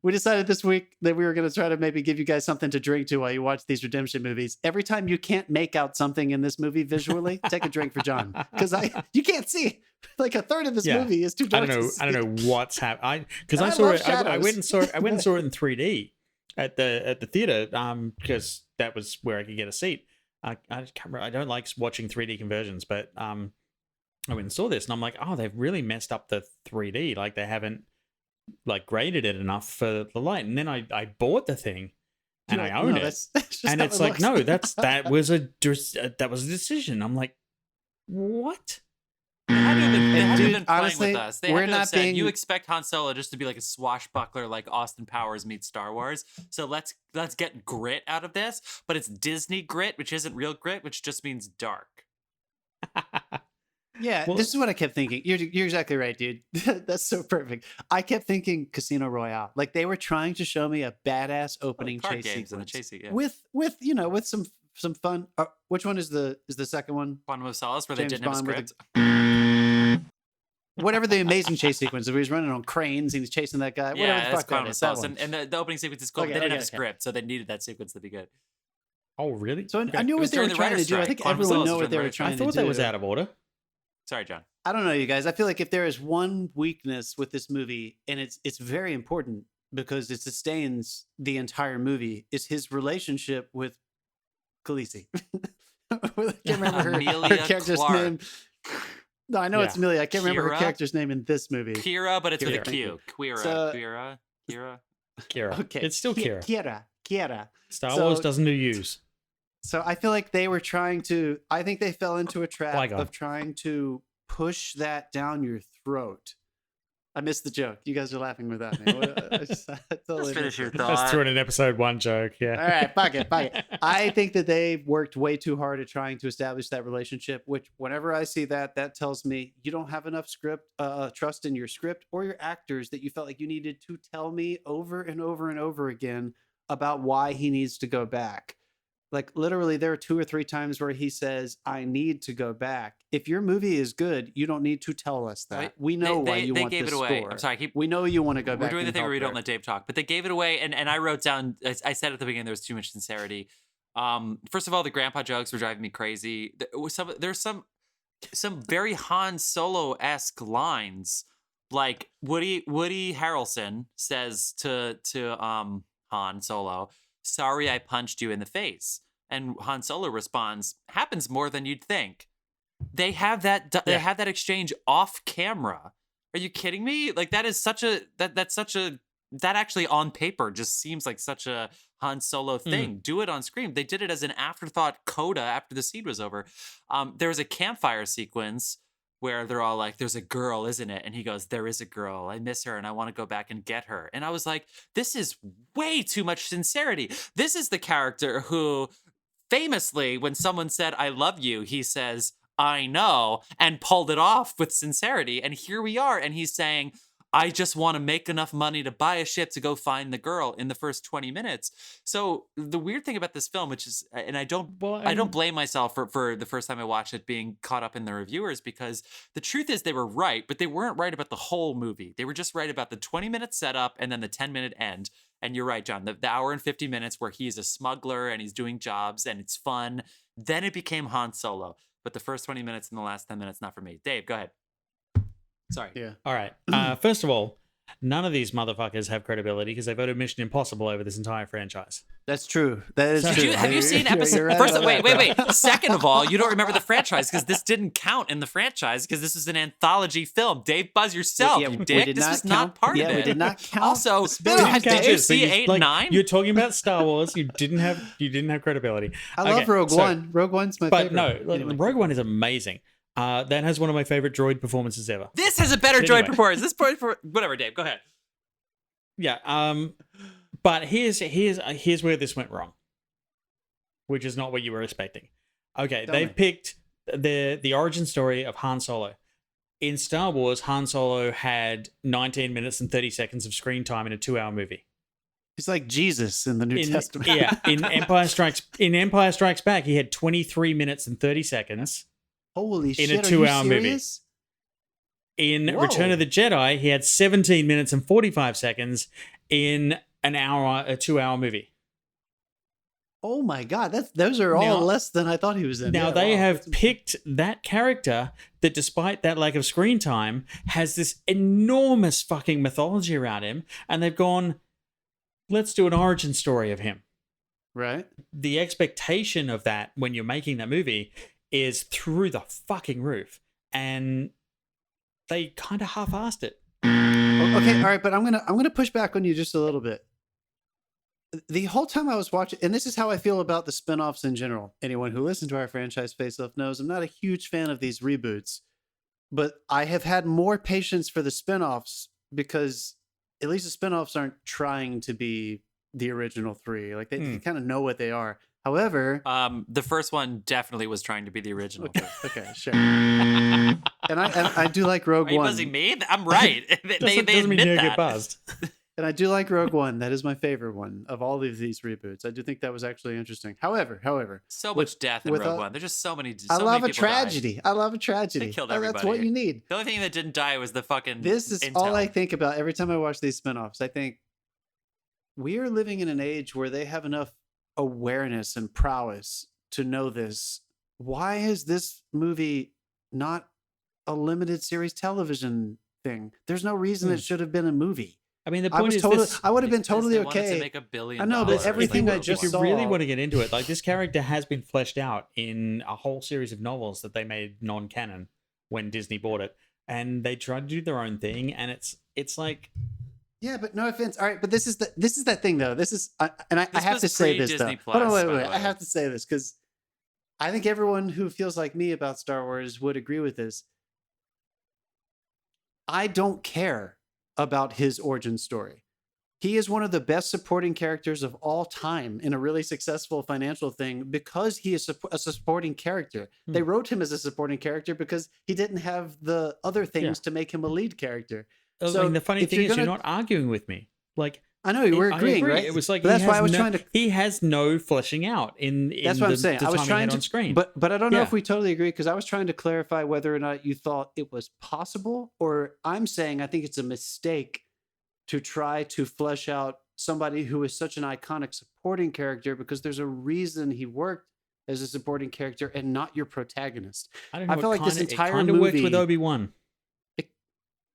We decided this week that we were going to try to maybe give you guys something to drink to while you watch these redemption movies. Every time you can't make out something in this movie visually, take a drink for John, because you can't see. Like a third of this movie is too dark. I don't know what's happening. Because I saw it. I went and saw it. I went and saw it in 3D at the theater. Because that was where I could get a seat. I can't remember. I don't like watching 3D conversions, but I went and saw this, and I'm like, oh, they've really messed up the 3D. Like they haven't like graded it enough for the light. And then I bought the thing and I own it. That's and it's like, no, that was a decision. I'm like, what? They haven't been playing honestly, with us. They we're haven't not said, being. you expect Han Solo just to be like a swashbuckler, like Austin Powers meets Star Wars. So let's get grit out of this. But it's Disney grit, which isn't real grit, which just means dark. Yeah, well, this is what I kept thinking. You're exactly right, dude. That's so perfect. I kept thinking Casino Royale. Like they were trying to show me a badass opening chase sequence and a chase, yeah. with with some fun. Which one is the second one? Quantum of Solace, where James they didn't Bond have a script. Whatever the amazing chase sequence, if he was running on cranes and he's chasing that guy. Yeah, whatever the fuck Quantum of Solace. And the opening sequence is cool. Okay, they didn't have a script, so they needed that sequence to be good. Oh, really? So I knew what they were trying to do. I think everyone knew what they were trying to do. I thought that was out of order. Sorry, John. I don't know, you guys. I feel like if there is one weakness with this movie, and it's very important because it sustains the entire movie, is his relationship with Khaleesi. I can't remember her character's Clark. name. No, I know it's Amelia. I can't remember her character's name in this movie. Kira, but it's with a Q. Kira. Okay. It's still Kira. Kira. Star Wars doesn't do use. So I feel like they were trying to. I think they fell into a trap of trying to push that down your throat. I missed the joke. You guys are laughing without me. Let's finish your thought. That's through an episode 1 joke. Yeah. All right, fuck it. I think that they worked way too hard at trying to establish that relationship. Which, whenever I see that tells me you don't have enough trust in your script or your actors that you felt like you needed to tell me over and over and over again about why he needs to go back. Like literally there are 2 or 3 times where he says, I need to go back. If your movie is good, you don't need to tell us that. We know why you want this score. I'm sorry. We know you want to go back. We're doing the thing where we don't let Dave talk, but they gave it away. And I wrote down, I said at the beginning, there was too much sincerity. First of all, the grandpa jokes were driving me crazy. There's some very Han Solo-esque lines. Like Woody Harrelson says to Han Solo, sorry I punched you in the face. And Han Solo responds, happens more than you'd think. They have that have that exchange off camera. Are you kidding me? Like that is such a that actually on paper just seems like such a Han Solo thing. Do it on screen. They did it as an afterthought coda after the scene was over. There was a campfire sequence where they're all like, there's a girl, isn't it? And he goes, there is a girl. I miss her and I want to go back and get her. And I was like, this is way too much sincerity. This is the character who famously, when someone said, I love you, he says, I know, and pulled it off with sincerity. And here we are. And he's saying, I just want to make enough money to buy a ship to go find the girl in the first 20 minutes. So the weird thing about this film, which is, and I don't blame myself for the first time I watched it being caught up in the reviewers, because the truth is they were right, but they weren't right about the whole movie. They were just right about the 20-minute setup and then the 10-minute end. And you're right, John, the hour and 50 minutes where he's a smuggler and he's doing jobs and it's fun. Then it became Han Solo. But the first 20 minutes and the last 10 minutes, not for me. Dave, go ahead. Sorry. Yeah. All right. First of all, none of these motherfuckers have credibility because they voted Mission Impossible over this entire franchise. That's true. That is true. Have you seen episode? Right first, wait. Second of all, you don't remember the franchise because this didn't count in the franchise because this is an anthology film. Dave, buzz yourself, you dick. This was not part of it. Yeah, we did not count. Also, did you see 8 and 9? You're talking about Star Wars. You didn't have credibility. I love Rogue One. Rogue One's my favorite. But no, anyway. Rogue One is amazing. That has one of my favorite droid performances ever. This has a better droid performance. Whatever, Dave. Go ahead. Yeah. But here's where this went wrong, which is not what you were expecting. Okay, they've picked the origin story of Han Solo. In Star Wars, Han Solo had 19 minutes and 30 seconds of screen time in a 2-hour movie. He's like Jesus in the New Testament. Yeah. In Empire Strikes Back, he had 23 minutes and 30 seconds. Holy shit! In a 2-hour movie. In Return of the Jedi, he had 17 minutes and 45 seconds. in a 2-hour movie. Oh my God, those are all Now- less than I thought he was in. Now Yeah, they wow. have picked that character that, despite that lack of screen time, has this enormous fucking mythology around him, and they've gone, let's do an origin story of him. Right. The expectation of that when you're making that movie is through the fucking roof, and they kind of half-assed it. Okay, all right, but I'm gonna push back on you just a little bit. The whole time I was watching, and this is how I feel about the spinoffs in general. Anyone who listens to our franchise face-off knows I'm not a huge fan of these reboots, but I have had more patience for the spinoffs because at least the spinoffs aren't trying to be the original three. Like they kind of know what they are. However, the first one definitely was trying to be the original. okay, sure. And I do like Rogue Are you One. buzzing me? I'm right. they Doesn't mean admit you that. get buzzed. And I do like Rogue One. That is my favorite one of all of these reboots. I do think that was actually interesting. However, So with- much death in with Rogue a- One. There's just so many. I So love many a people died. tragedy. I love a tragedy. They killed That's what everybody. you need. The only thing that didn't die was the fucking. This is intel. all I think about every time I watch these spinoffs. I think we are living in an age where they have enough awareness and prowess to know this. Why is this movie not a limited series television thing? There's no reason it should have been a movie. I mean, the I point was is totally, this. I would have been Because totally they wanted to okay. make $1 billion. I know, but everything Like, I just if you saw- really want to get into it, like, this character has been fleshed out in a whole series of novels that they made non-canon when Disney bought it, and they tried to do their own thing, and it's like, Yeah, but no offense. All right, but this is that thing though. This is I This have was to say this though. pre-Disney Hold on, Plus, wait, by wait. the I way. have to say this because I think everyone who feels like me about Star Wars would agree with this. I don't care about his origin story. He is one of the best supporting characters of all time in a really successful financial thing because he is a supporting character. They wrote him as a supporting character because he didn't have the other things to make him a lead character. I So mean, the funny if thing you're is, you're gonna- not arguing with me. Like, I know you were I agreeing, agree. right? It was like, But that's he why has I was no- trying to. He has no fleshing out in That's what I'm the saying. I time was he trying had to, on screen. but I don't know Yeah. if we totally agree because I was trying to clarify whether or not you thought it was possible, or I'm saying I think it's a mistake to try to flesh out somebody who is such an iconic supporting character because there's a reason he worked as a supporting character and not your protagonist. I don't know. I feel like this entire it kind of worked with movie- Obi-Wan.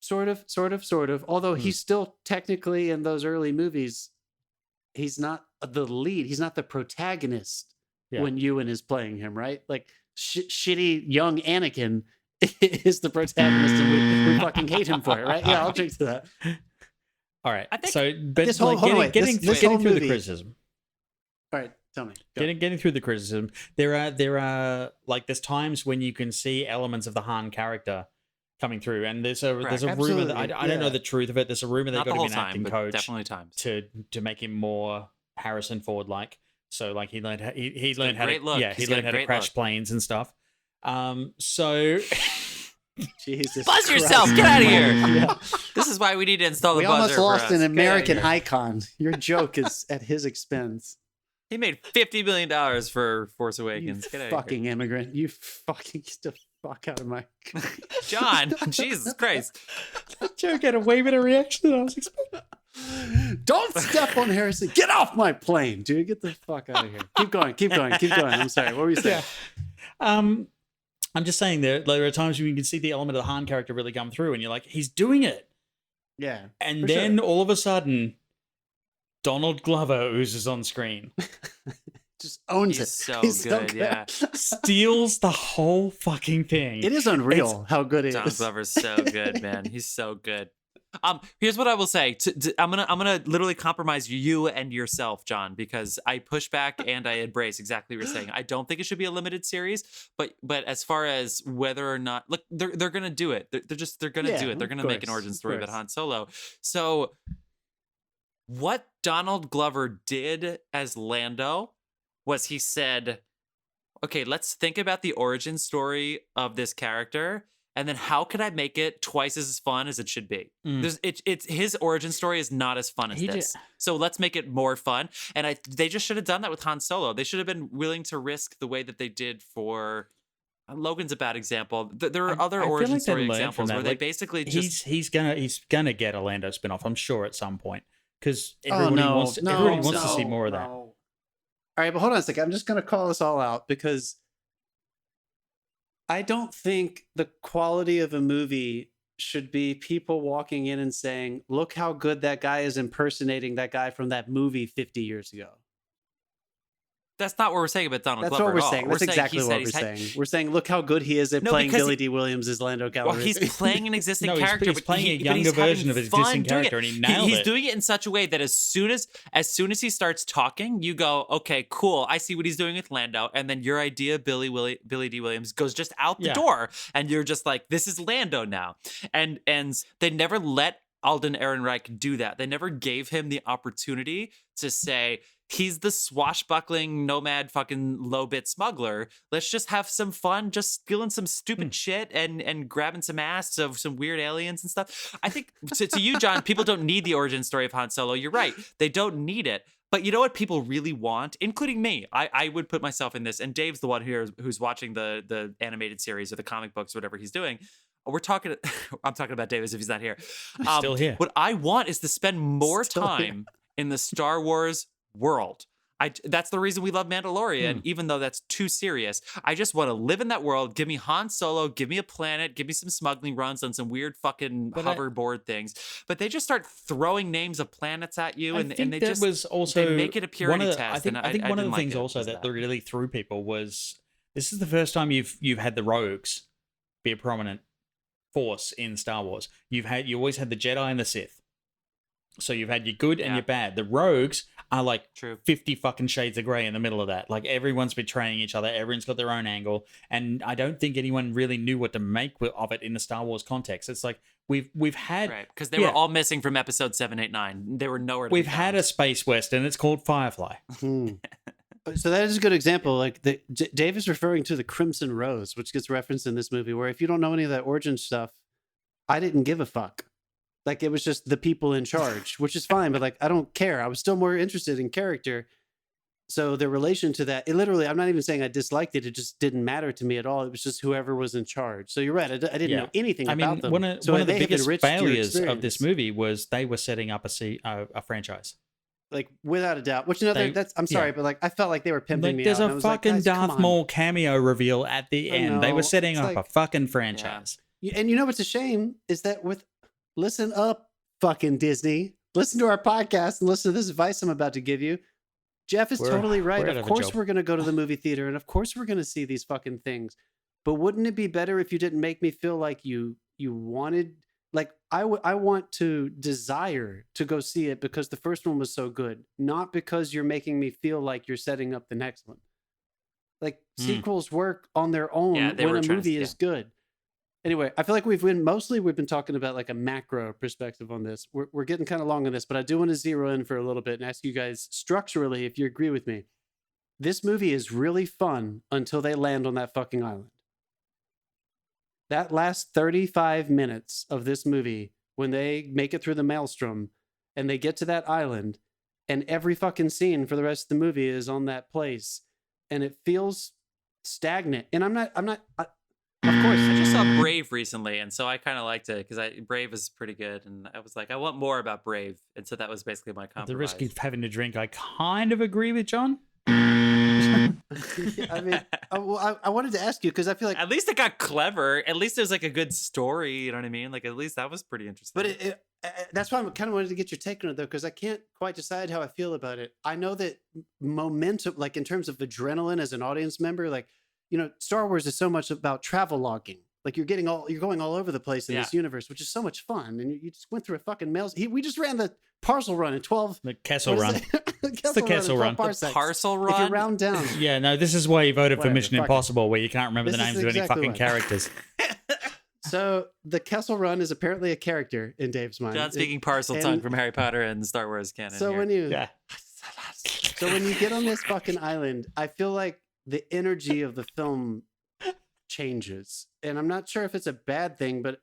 Sort of. Although he's still technically in those early movies, he's not the lead. He's not the protagonist Yeah. when Ewan is playing him, right? Like shitty young Anakin is the protagonist, and we fucking hate him for it, right? Yeah, I'll drink to that. All right. I think So, but this whole- like, hold on, getting, wait, getting, this getting whole through the movie- criticism. All right, tell me. Go. Getting through the criticism, there are like, there's times when you can see elements of the Han character coming through, and there's a rumor that Absolutely, I don't know yeah. the truth of it. There's a rumor they Not got the him whole an time, acting but coach definitely times. to make him more Harrison Ford like. So like he learned he learned how to great look. yeah he He's got learned a how to great crash look. planes and stuff. So Jesus, Buzz Christ. yourself! Get out of here! Yeah. This is why we need to install the We buzzer. almost for lost us. an Get outta American here. icon. Your joke is at his expense. He made $50 million for Force You Awakens. Get out of here. fucking immigrant. You fucking get the fuck out of my. John, Jesus Christ. that joke had a way better reaction than I was expecting. Don't step on Harrison. Get off my plane, dude. Get the fuck out of here. Keep going. I'm sorry. What were you saying? I'm just saying there are times when you can see the element of the Han character really come through, and you're like, he's doing it. Yeah. And For then sure. all of a sudden, Donald Glover oozes on screen, Just owns He's it. so He's good, yeah. steals the whole fucking thing. It is unreal how good it Donald is. Glover's so good, man. He's so good. Here's what I will say. I'm gonna literally compromise you and yourself, John, because I push back and I embrace exactly what you're saying. I don't think it should be a limited series, but as far as whether or not, look, they're gonna do it. They're gonna Yeah, do it. They're of gonna make an course, origin of story about course. Han Solo. So, what Donald Glover did as Lando was he said, "Okay, let's think about the origin story of this character." And then how could I make it twice as fun as it should be? It's his origin story is not as fun as He this. ju- So let's make it more fun. And they just should have done that with Han Solo. They should have been willing to risk the way that they did for Logan's a bad example. There are other I feel origin like they story learned from examples that. where they Like, basically just he's gonna get a Lando spinoff, I'm sure, at some point, because everybody wants to see more of that. All right, but hold on a second. I'm just going to call this all out because I don't think the quality of a movie should be people walking in and saying, look how good that guy is impersonating that guy from that movie 50 years ago. That's not what we're saying about Donald That's Glover what we're saying. That's exactly what we're saying. We're saying, look how good he is at playing Billy D. Williams as Lando Calrissian. Well, he's playing an existing character. He's playing a younger version of his existing character, and he nailed it. He's doing it in such a way that as soon as he starts talking, you go, okay, cool. I see what he's doing with Lando, and then your idea of Billy D. Williams goes just out the door, and you're just like, this is Lando now. And they never let Alden Ehrenreich do that. They never gave him the opportunity to say, he's the swashbuckling nomad fucking low-bit smuggler. Let's just have some fun, just stealing some stupid shit and grabbing some ass of some weird aliens and stuff. I think to you, John, people don't need the origin story of Han Solo. You're right. They don't need it. But you know what people really want, including me? I would put myself in this, and Dave's the one here who's watching the animated series or the comic books, whatever he's doing. I'm talking about Dave as if he's not here. Still here. What I want is to spend more time in the Star Wars world. That's the reason we love Mandalorian, even though that's too serious. I just want to live in that world. Give me Han Solo, give me a planet, give me some smuggling runs on some weird fucking hoverboard things. But they just start throwing names of planets at you, and they just was also they make it a purity test. I think one of the things also that really threw people was this is the first time you've had the rogues be a prominent force in Star Wars. You always had the Jedi and the Sith. So you've had your good and your bad. The rogues are like 50 fucking shades of grey in the middle of that. Like everyone's betraying each other. Everyone's got their own angle. And I don't think anyone really knew what to make of it in the Star Wars context. It's like we've had... Right, because they were all missing from episode 7, 8, 9. They were nowhere to We've had a space western. It's called Firefly. So that is a good example. Like Dave is referring to the Crimson Rose, which gets referenced in this movie, where if you don't know any of that origin stuff, I didn't give a fuck. Like, it was just the people in charge, which is fine, but like, I don't care. I was still more interested in character. So the relation to that, it literally, I'm not even saying I disliked it. It just didn't matter to me at all. It was just whoever was in charge. So you're right. I didn't know anything about them. One of the biggest failures of this movie was they were setting up a franchise. Like, without a doubt. Which I'm sorry, but like, I felt like they were pimping me out. There's a fucking Darth Maul cameo reveal at the end. They were setting up a fucking franchise. Yeah. And you know what's a shame is that listen up, fucking Disney. Listen to our podcast and listen to this advice I'm about to give you. Jeff is totally right. Of course we're going to go to the movie theater, and of course we're going to see these fucking things. But wouldn't it be better if you didn't make me feel like you wanted... Like, I want to desire to go see it because the first one was so good, not because you're making me feel like you're setting up the next one. Like, sequels work on their own when a movie is good. Anyway, I feel like we've been talking about like a macro perspective on this. We're getting kind of long on this, but I do want to zero in for a little bit and ask you guys structurally if you agree with me. This movie is really fun until they land on that fucking island. That last 35 minutes of this movie, when they make it through the maelstrom and they get to that island, and every fucking scene for the rest of the movie is on that place, and it feels stagnant. And I'm not. Of course, I just saw Brave recently, and so I kind of liked it because Brave is pretty good, and I was like, I want more about Brave, and so that was basically my compromise. At the risk of having to drink, I kind of agree with John. I mean, I wanted to ask you because I feel like at least it got clever. At least there's like a good story. You know what I mean? Like at least that was pretty interesting. But that's why I kind of wanted to get your take on it though, because I can't quite decide how I feel about it. I know that momentum, like in terms of adrenaline as an audience member, like, you know, Star Wars is so much about travel logging. Like you're going all over the place in this universe, which is so much fun. And you just went through a fucking we just ran the parcel run in 12. The Kessel Run. It's the Kessel Run. The parcel run. If you round down. Yeah, no, this is why you voted for Mission Impossible, where you can't remember the names of any fucking characters. So the Kessel Run is apparently a character in Dave's mind. John speaking parcel tongue from Harry Potter and Star Wars canon. So when you get on this fucking island, I feel like the energy of the film changes. And I'm not sure if it's a bad thing, but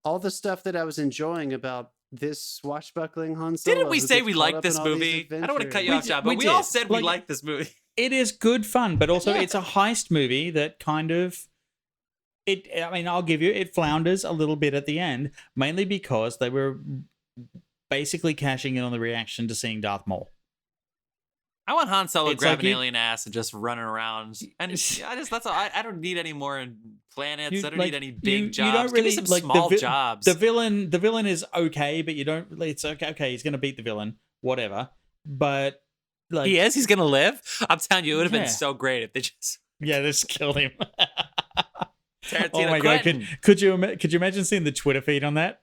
all the stuff that I was enjoying about this swashbuckling Han Solo. Didn't we say we liked this movie? I don't want to cut you off, John, but we all said we liked this movie. It is good fun, but also it's a heist movie that kind of... I mean, I'll give you, it flounders a little bit at the end, mainly because they were basically cashing in on the reaction to seeing Darth Maul. I want Han Solo It's grabbing like alien ass and just running around. And that's all. I don't need any more planets. I don't need any big jobs. You don't really, Give me some small jobs. The villain is okay, but you don't. It's okay. Okay, he's gonna beat the villain, whatever. But like he is. He's gonna live. I'm telling you, it would have been so great if they just they just killed him. Tarantino Oh my Quentin. god! Could you imagine seeing the Twitter feed on that?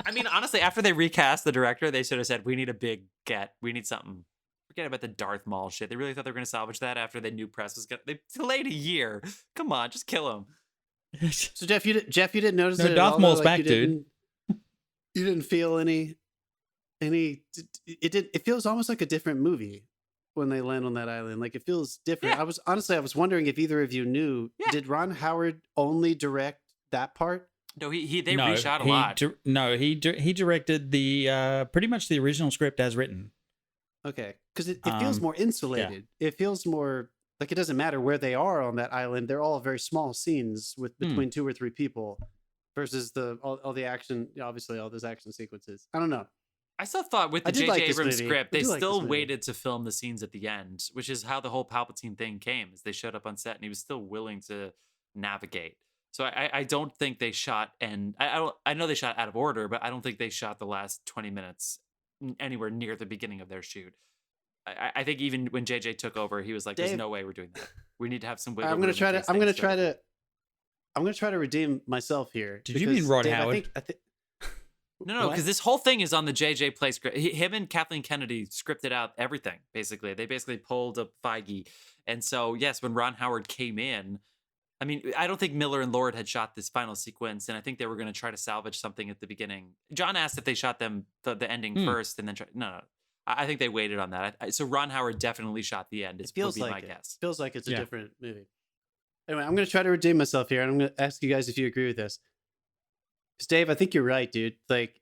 I mean, honestly, after they recast the director, they should have said, "We need a big get. We need something." Forget about the Darth Maul shit. They really thought they were going to salvage that after they knew press was going to... They delayed a year. Come on, just kill him. So Jeff, you didn't notice No, it at Darth all, Maul's though? back, dude. You didn't feel any. It feels almost like a different movie when they land on that island. Like it feels different. Yeah. I was wondering if either of you knew. Yeah. Did Ron Howard only direct that part? No, they reshot a lot. He directed the pretty much the original script as written. Okay, because it feels more insulated. Yeah. It feels more like it doesn't matter where they are on that island. They're all very small scenes with between 2 or 3 people, versus all the action. Obviously, all those action sequences. I don't know. I still thought with the J.J. like Abrams script, they still like waited to film the scenes at the end, which is how the whole Palpatine thing came. Is they showed up on set and he was still willing to navigate. So I don't think they shot, and I know they shot out of order, but I don't think they shot the last 20 minutes anywhere near the beginning of their shoot. I think even when JJ took over, he was like, "There's no way we're doing that. We need to have some wiggle room." I'm gonna try to redeem myself here. Did you mean Rod Howard? No, because this whole thing is on the JJ Play script. Him and Kathleen Kennedy scripted out everything. Basically, they pulled up Feige, and so yes, when Ron Howard came in. I mean, I don't think Miller and Lord had shot this final sequence, and I think they were going to try to salvage something at the beginning. John asked if they shot them the ending first, and then no. I think they waited on that. So Ron Howard definitely shot the end. It feels like my guess. Feels like it's a different movie. Anyway, I'm going to try to redeem myself here, and I'm going to ask you guys if you agree with this. Because Dave, I think you're right, dude. Like,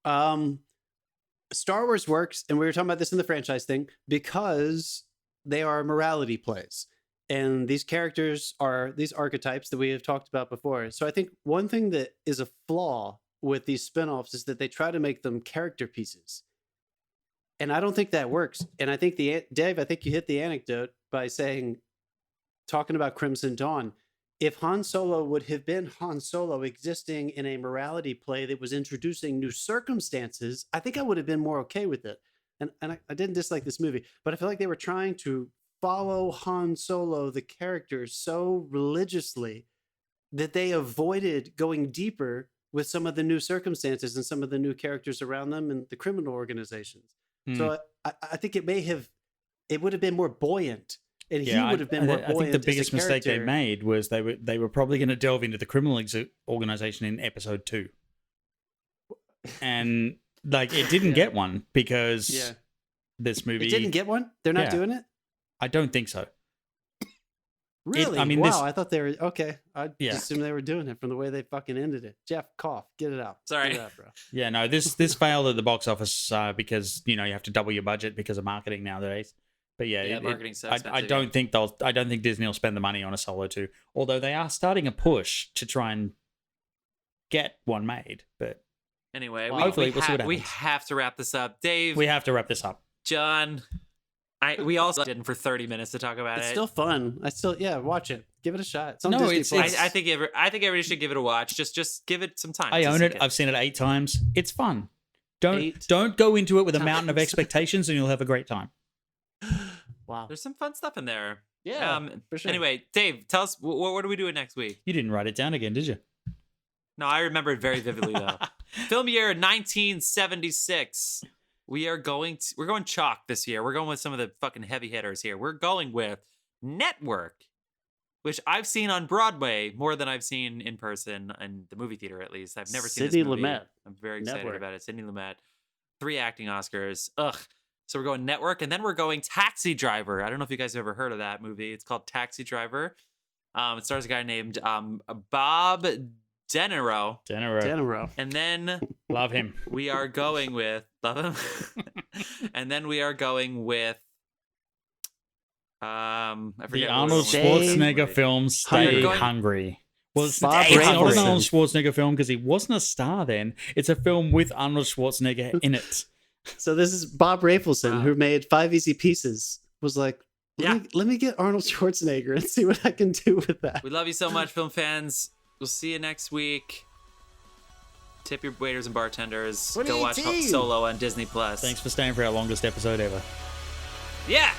Star Wars works, and we were talking about this in the franchise thing, because they are morality plays. And these characters are these archetypes that we have talked about before. So I think one thing that is a flaw with these spinoffs is that they try to make them character pieces. And I don't think that works. And I think Dave, I think you hit the anecdote by talking about Crimson Dawn. If Han Solo would have been Han Solo existing in a morality play that was introducing new circumstances, I think I would have been more okay with it. And I didn't dislike this movie, but I feel like they were trying to follow Han Solo, the character, so religiously that they avoided going deeper with some of the new circumstances and some of the new characters around them and the criminal organizations. So I think it would have been more buoyant, and he would have been more buoyant. I think the biggest mistake they made was they were probably going to delve into the criminal organization in episode 2, and like it didn't get one because this movie didn't get one. They're not doing it. I don't think so. Really? I thought they were okay. I assumed they were doing it from the way they fucking ended it. Jeff, cough, get it out. Sorry, get it out, bro. Yeah, no, this failed at the box office because you have to double your budget because of marketing nowadays. But marketing's so I don't think Disney will spend the money on a Solo 2. Although they are starting a push to try and get one made. But anyway, hopefully we'll see what happens. We have to wrap this up, Dave. We have to wrap this up, John. We also did for 30 minutes to talk about it. It's still fun. Watch it. Give it a shot. It's on Disney Plus. I think everybody should give it a watch. Just give it some time. I own it. I've seen it 8 times. It's fun. Don't go into it with a mountain of expectations, and you'll have a great time. Wow, there's some fun stuff in there. Yeah, for sure. Anyway, Dave, tell us what are we doing next week? You didn't write it down again, did you? No, I remember it very vividly though. Film year 1976. We're going chalk this year. We're going with some of the fucking heavy hitters here. We're going with Network, which I've seen on Broadway more than I've seen in person in the movie theater, at least. I've never seen this movie. Lumet. I'm very excited Network. about it. Sidney Lumet. 3 acting Oscars. Ugh. So we're going Network, and then we're going Taxi Driver. I don't know if you guys have ever heard of that movie. It's called Taxi Driver. It stars a guy named Bob De Niro. And then love him. We are going with and then we are going with I forget the Arnold Schwarzenegger film Stay Hungry. Well, it's Bob not an Rafelson. Arnold Schwarzenegger film because he wasn't a star then. It's a film with Arnold Schwarzenegger in it. So this is Bob Rafelson, who made 5 Easy Pieces, was like, let me get Arnold Schwarzenegger and see what I can do with that. We love you so much, film fans. We'll see you next week. Tip your waiters and bartenders. Go watch 2018. Solo on Disney Plus. Thanks for staying for our longest episode ever. Yeah.